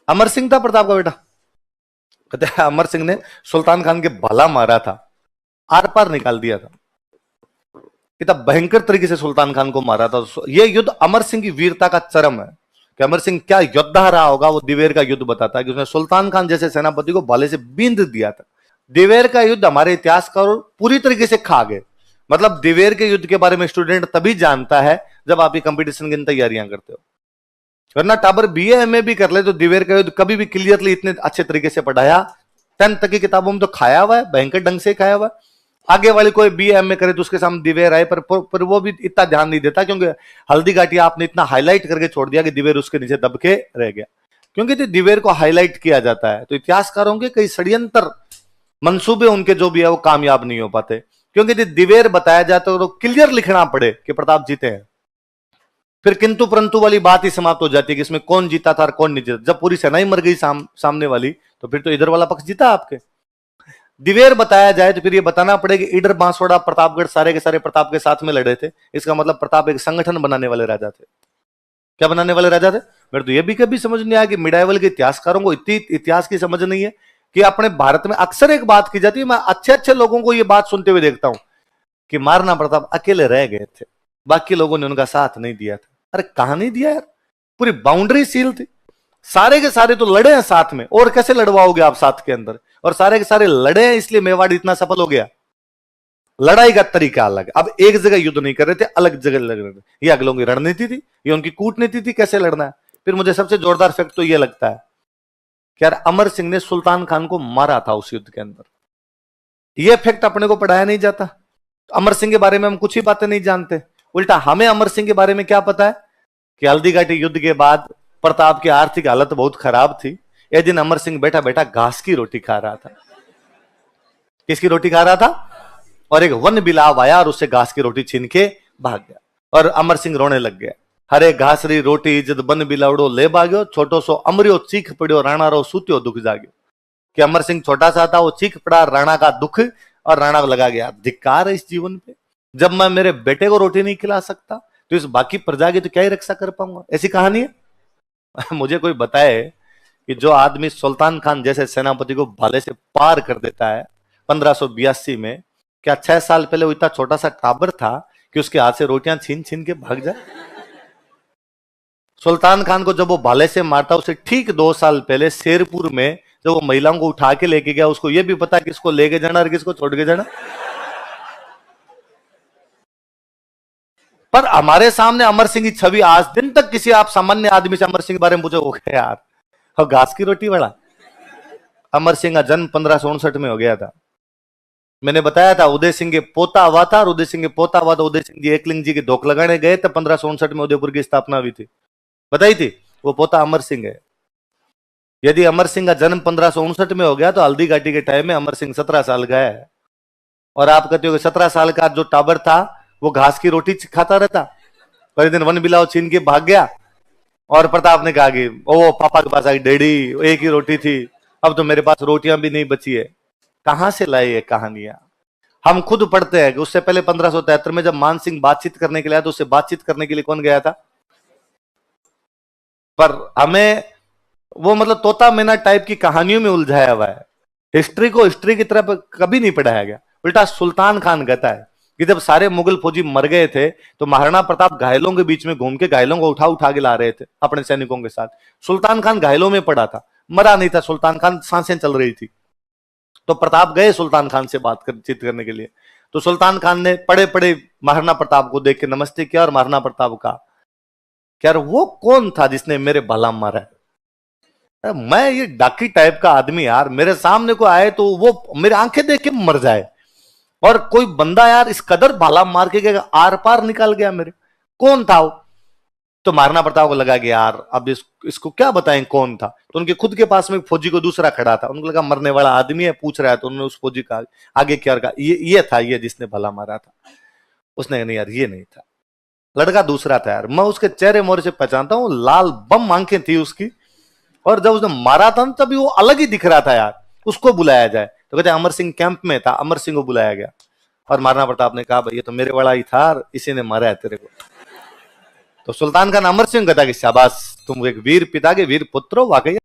अमर सिंह था प्रताप का बेटा। कहते हैं अमर सिंह ने सुल्तान खान के भला मारा था, आर पार निकाल दिया था। कितना भयंकर तरीके से सुल्तान खान को मारा था। यह युद्ध अमर सिंह की वीरता का चरम है कि अमर सिंह क्या योद्धा रहा होगा। वो दिवेर का युद्ध बताता है कि उसने सुल्तान खान जैसे सेनापति को भाले से बींद दिया था। दिवेर का युद्ध हमारे इतिहासकार पूरी तरीके से खा गए। मतलब दिवेर के युद्ध के बारे में स्टूडेंट तभी जानता है जब आप ये कंपटीशन की तैयारियां करते हो, वरना टाबर बीए एमए भी कर ले तो दिवेर का युद्ध कभी भी क्लियरली इतने अच्छे तरीके से पढ़ाया 10th तक की किताबों में तो खाया हुआ है, भयंकर ढंग से खाया हुआ है। आगे वाले कोई बीए एमए करे तो उसके सामने दिवेर आए, पर वो भी इतना ध्यान नहीं देता क्योंकि हल्दी घाटी आपने इतना हाईलाइट करके छोड़ दिया कि दिवेर उसके नीचे दब के रह गया। क्योंकि दिवेर को हाईलाइट किया जाता है तो इतिहासकारों के कई षड्यंत्र मंसूबे उनके जो भी है वो कामयाब नहीं हो पाते, क्योंकि दिवेर बताया जाता है तो क्लियर लिखना पड़े कि प्रताप जीते हैं। फिर किंतु परंतु वाली बात ही समाप्त हो जाती है कि इसमें कौन जीता था और कौन नहीं जीता। जब पूरी सेना ही मर गई सामने वाली तो फिर तो इधर वाला पक्ष जीता आपके। दिवेर बताया जाए तो फिर ये बताना पड़ेगा इधर बांसवाड़ा प्रतापगढ़ सारे के सारे प्रताप के साथ में लड़े थे। इसका मतलब प्रताप एक संगठन बनाने वाले राजा थे। क्या बनाने वाले राजा थे? मेरे तो ये भी कभी समझ नहीं आया कि मिडाइवल के इतिहासकारों को इतनी इतिहास की समझ नहीं है कि अपने भारत में अक्सर एक बात की जाती है, मैं अच्छे अच्छे लोगों को ये बात सुनते हुए देखता हूं कि महाराणा प्रताप अकेले रह गए थे, बाकी लोगों ने उनका साथ नहीं दिया था। अरे कहां नहीं दिया यार, पूरी बाउंड्री सील थी, सारे के सारे तो लड़े हैं साथ में, और कैसे लड़वाओगे आप साथ के अंदर? और सारे के सारे लड़े हैं इसलिए मेवाड़ इतना सफल हो गया। लड़ाई का तरीका अलग, अब एक जगह युद्ध नहीं कर रहे थे, अलग जगह लड़ रहे थे। ये अगलों की रणनीति थी, ये उनकी कूटनीति थी कैसे लड़ना है। फिर मुझे सबसे जोरदार फैक्ट तो ये लगता है कि यार अमर सिंह ने सुल्तान खान को मारा था उस युद्ध के अंदर। यह फैक्ट अपने को पढ़ाया नहीं जाता। अमर सिंह के बारे में हम कुछ ही बातें नहीं जानते, उल्टा हमें अमर सिंह के बारे में क्या पता है कि हल्दी घाटी युद्ध के बाद प्रताप की आर्थिक हालत बहुत खराब थी। एक दिन अमर सिंह बैठा बैठा घास की रोटी खा रहा था। किसकी रोटी खा रहा था? और एक वन बिलाव आया और उससे घास की रोटी छीन के भाग गया और अमर सिंह रोने लग गया। हरे घासरी रोटी इज्जत बन बिलावड़ो ले भाग्यो, छोटो सो अमरियो चीख पड़ियो, राणा रो सूत्यो दुख जाग्यो। कि अमर सिंह छोटा सा था, वो चीख पड़ा राणा का दुख और राणा को लगा गया धिक्कार है इस जीवन पे। जब मैं मेरे बेटे को रोटी नहीं खिला सकता तो इस बाकी प्रजा की तो क्या ही रक्षा कर पाऊंगा। ऐसी कहानी है। मुझे कोई बताए कि जो आदमी सुल्तान खान जैसे सेनापति को भाले से पार कर देता है 1582 में, क्या 6 साल पहले वो इतना छोटा सा टाबर था कि उसके हाथ से रोटियां छीन छीन के भाग जाए? सुल्तान खान को जब वो भाले से मारता उसे ठीक 2 साल पहले शेरपुर में जब वो महिलाओं को उठा के लेके गया, उसको ये भी पता किसको लेके जाना और किसको छोड़ के जाना। पर हमारे सामने अमर सिंह की छवि आज दिन तक किसी आप सामान्य आदमी से अमर सिंह के बारे में पूछे, हो गया यार और घास की रोटी वाला। अमर सिंह का जन्म 1559 में हो गया था। मैंने बताया था उदय सिंह के पोता हुआ था, और उदय सिंह के पोता हुआ था उदय सिंह जी एकलिंग जी के धोख लगाने गए थे। 1559 में उदयपुर की स्थापना हुई थी, बताई थी। वो पोता अमर सिंह है। यदि अमर सिंह का जन्म 1559 में हो गया तो हल्दी घाटी के टाइम में अमर सिंह 17 साल का है। और आप कहते हो कि 17 साल का जो टाबर था वो घास की रोटी खाता रहता। पर दिन वन बिलाव छीन के भाग गया और प्रताप ने कहा कि ओ पापा के पास आई डैडी, एक ही रोटी थी, अब तो मेरे पास रोटियां भी नहीं बची है। कहां से लाई ये कहानियां? हम खुद पढ़ते हैं कि उससे पहले 1573 में जब मान सिंह बातचीत करने के लिए आया तो उससे बातचीत करने के लिए कौन गया था? पर हमें वो मतलब तोता मैना टाइप की कहानियों में उलझाया हुआ है। हिस्ट्री को हिस्ट्री की तरफ कभी नहीं पढ़ाया गया। उल्टा सुल्तान खान कहता है कि जब सारे मुगल फौजी मर गए थे तो महाराणा प्रताप घायलों के बीच में घूम के घायलों को उठा उठा के ला रहे थे अपने सैनिकों के साथ। सुल्तान खान घायलों में पड़ा था, मरा नहीं था सुल्तान खान, सांसें चल रही थी। तो प्रताप गए सुल्तान खान से बातचीत करने के लिए। तो सुल्तान खान ने पड़े पड़े महाराणा प्रताप को देख के नमस्ते किया और महाराणा प्रताप का क्या वो कौन था जिसने मेरे भला मारा? मैं ये डाकी टाइप का आदमी यार, मेरे सामने को आए तो वो मेरे आंखें देख के मर जाए, और कोई बंदा यार इस कदर भाला मार के आर पार निकाल गया मेरे, कौन था वो? तो महाराणा प्रताप को लगा कि यार अब इसको क्या बताएं कौन था। तो उनके खुद के पास में एक फौजी को दूसरा खड़ा था, उनको लगा मरने वाला आदमी है पूछ रहा है, तो उन्होंने उस फौजी का आगे क्या कहा, ये था ये जिसने भला मारा था। उसने नहीं यार ये नहीं था, लड़का दूसरा था यार, मैं उसके चेहरे मोहरे से पहचानता हूँ, लाल बम आंखें थी उसकी, और जब उसने मारा था तभी वो अलग ही दिख रहा था यार, उसको बुलाया जाए। तो कहते अमर सिंह कैंप में था, अमर सिंह को बुलाया गया और महाराणा प्रताप ने कहा भाई ये तो मेरे वाला ही था, इसी ने मारा है तेरे को। तो सुल्तान खान अमर सिंह कहता कि शाबाश तुम एक वीर पिता के वीर पुत्र हो वाकई।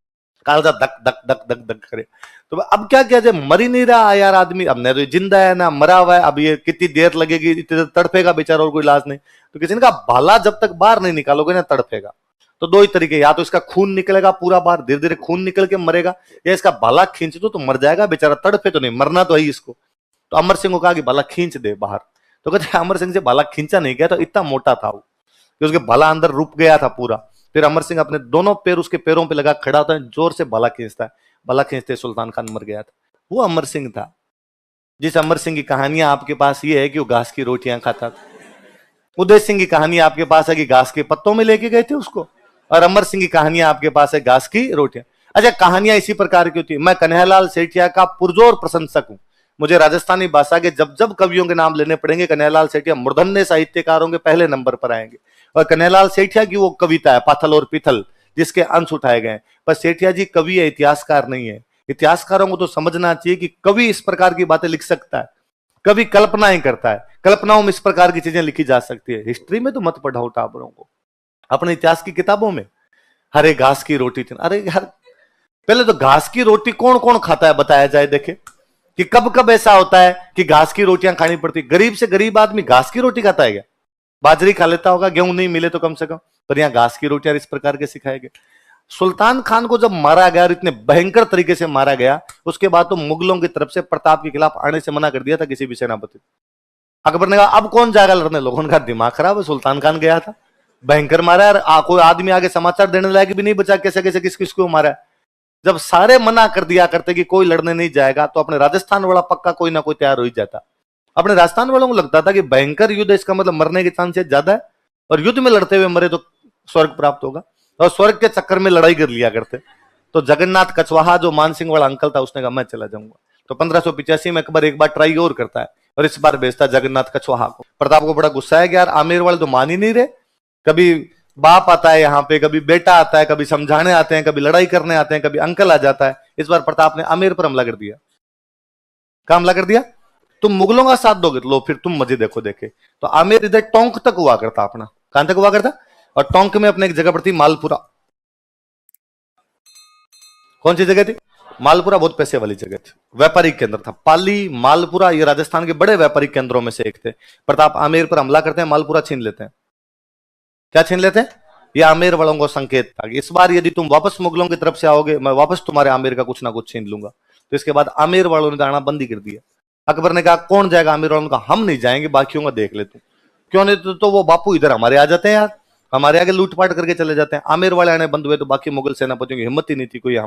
कालजा धक धक धक धक धक करे। तो अब क्या किया जाए, मर ही नहीं रहा यार आदमी, अब न तो जिंदा है ना मरा हुआ है, अब ये कितनी देर लगेगी, इतनी देर तड़पेगा बेचारा और कोई इलाज नहीं। तो किसी ने कहा भाला जब तक बाहर नहीं निकालोगे ना तड़पेगा। तो दो ही तरीके, या तो इसका खून निकलेगा पूरा बाहर, धीरे धीरे खून निकल के मरेगा, या इसका भाला खींच दो तो मर जाएगा बेचारा, तड़पे तो नहीं, मरना तो है इसको। तो अमर सिंह को कहा कि भाला खींच दे बाहर। तो कहते अमर सिंह से भाला खींचा नहीं गया, तो इतना मोटा था वो कि उसके भाला अंदर रुक गया था पूरा। फिर अमर सिंह अपने दोनों पैर उसके पैरों पे लगा खड़ा होता है, जोर से भाला खींचता है, भाला खींचते सुल्तान खान मर गया था। वो अमर सिंह था। जिस अमर सिंह की कहानियां आपके पास ये है कि वो घास की रोटियां खाता था। उदय सिंह की कहानी आपके पास है कि घास के पत्तों में लेके गए थे उसको, और अमर सिंह की कहानियां आपके पास है घास की रोटियां। अच्छा, कहानियां इसी प्रकार की होती है। मैं कन्हैयालाल सेठिया का पुरजोर प्रशंसक हूं। मुझे राजस्थानी भाषा के जब जब कवियों के नाम लेने पड़ेंगे, कन्हैयालाल सेठिया मूर्धन्य साहित्यकारों के पहले नंबर पर आएंगे। और कन्हैयालाल सेठिया की वो कविता है पाथल और पिथल, जिसके अंश उठाए गए। पर सेठिया जी कवि है, इतिहासकार नहीं है। इतिहासकारों को तो समझना चाहिए कि कवि इस प्रकार की बातें लिख सकता है, कवि कल्पनाएं करता है, कल्पनाओं में इस प्रकार की चीजें लिखी जा सकती है। हिस्ट्री में तो मत पढ़ाओ टाबरों को, अपने इतिहास की किताबों में हरे घास की रोटी थी। अरे यार, पहले तो घास की रोटी कौन कौन खाता है बताया जाए, देखे कि कब कब ऐसा होता है कि घास की रोटियां खानी पड़ती। गरीब से गरीब आदमी घास की रोटी खाता है क्या? बाजरी खा लेता होगा, गेहूं नहीं मिले तो कम से कम, पर यहां घास की रोटियां इस प्रकार के सिखाए गए। सुल्तान खान को जब मारा गया और इतने भयंकर तरीके से मारा गया, उसके बाद तो मुगलों की तरफ से प्रताप के खिलाफ आने से मना कर दिया था किसी भी सेनापति। अकबर ने कहा अब कौन जाएगा लड़ने, लोगों का दिमाग खराब है, सुल्तान खान गया था, भयंकर मारा है, कोई आदमी आगे समाचार देने लायक भी नहीं बचा, कैसे कैसे किस किसको मारा है। जब सारे मना कर दिया करते कि कोई लड़ने नहीं जाएगा, तो अपने राजस्थान वाला पक्का कोई ना कोई तैयार हो ही जाता। अपने राजस्थान वालों को लगता था कि भयंकर युद्ध, इसका मतलब मरने के चांसेस ज्यादा है, और युद्ध में लड़ते हुए मरे तो स्वर्ग प्राप्त होगा, और स्वर्ग के चक्कर में लड़ाई कर लिया करते। तो जगन्नाथ कछवाहा जो मानसिंह वाला अंकल था, उसने कहा मैं चला जाऊंगा। तो 1585 में अकबर एक बार ट्राई और करता है, और इस बार भेजता जगन्नाथ कछवाहा को। प्रताप को बड़ा गुस्सा है कि यार आमेर वाले तो मान ही नहीं रहे, कभी बाप आता है यहाँ पे, कभी बेटा आता है, कभी समझाने आते हैं, कभी लड़ाई करने आते हैं, कभी अंकल आ जाता है। इस बार प्रताप ने आमेर पर हमला कर दिया। क्या हमला कर दिया? तुम मुगलों का साथ दोगे तो लो फिर तुम मजे देखो। देखे तो आमेर इधर टोंक तक हुआ करता, अपना कहां तक हुआ करता, और टोंक में अपने एक जगह पर थी मालपुरा। कौन सी जगह थी? मालपुरा बहुत पैसे वाली जगह थी, व्यापारिक केंद्र था। पाली, मालपुरा ये राजस्थान के बड़े व्यापारिक केंद्रों में से एक थे। प्रताप आमेर पर हमला करते हैं, मालपुरा छीन लेते हैं। क्या छीन लेते हैं? ये आमेर वालों को संकेत था कि इस बार यदि तुम वापस मुगलों की तरफ से आओगे, मैं वापस तुम्हारे आमेर का कुछ ना कुछ छीन लूंगा। तो इसके बाद आमेर वालों ने आना बंद ही कर दिया। अकबर ने कहा कौन जाएगा? आमेर वालों ने कहा हम नहीं जाएंगे, बाकियों का देख ले तू। क्यों नहीं? तो वो बापू इधर हमारे आ जाते हैं यार, हमारे आगे लूटपाट करके चले जाते हैं। आमेर वाले आने बंद हुए तो बाकी मुगल सेनापतियों की हिम्मत ही नहीं थी कोई यहाँ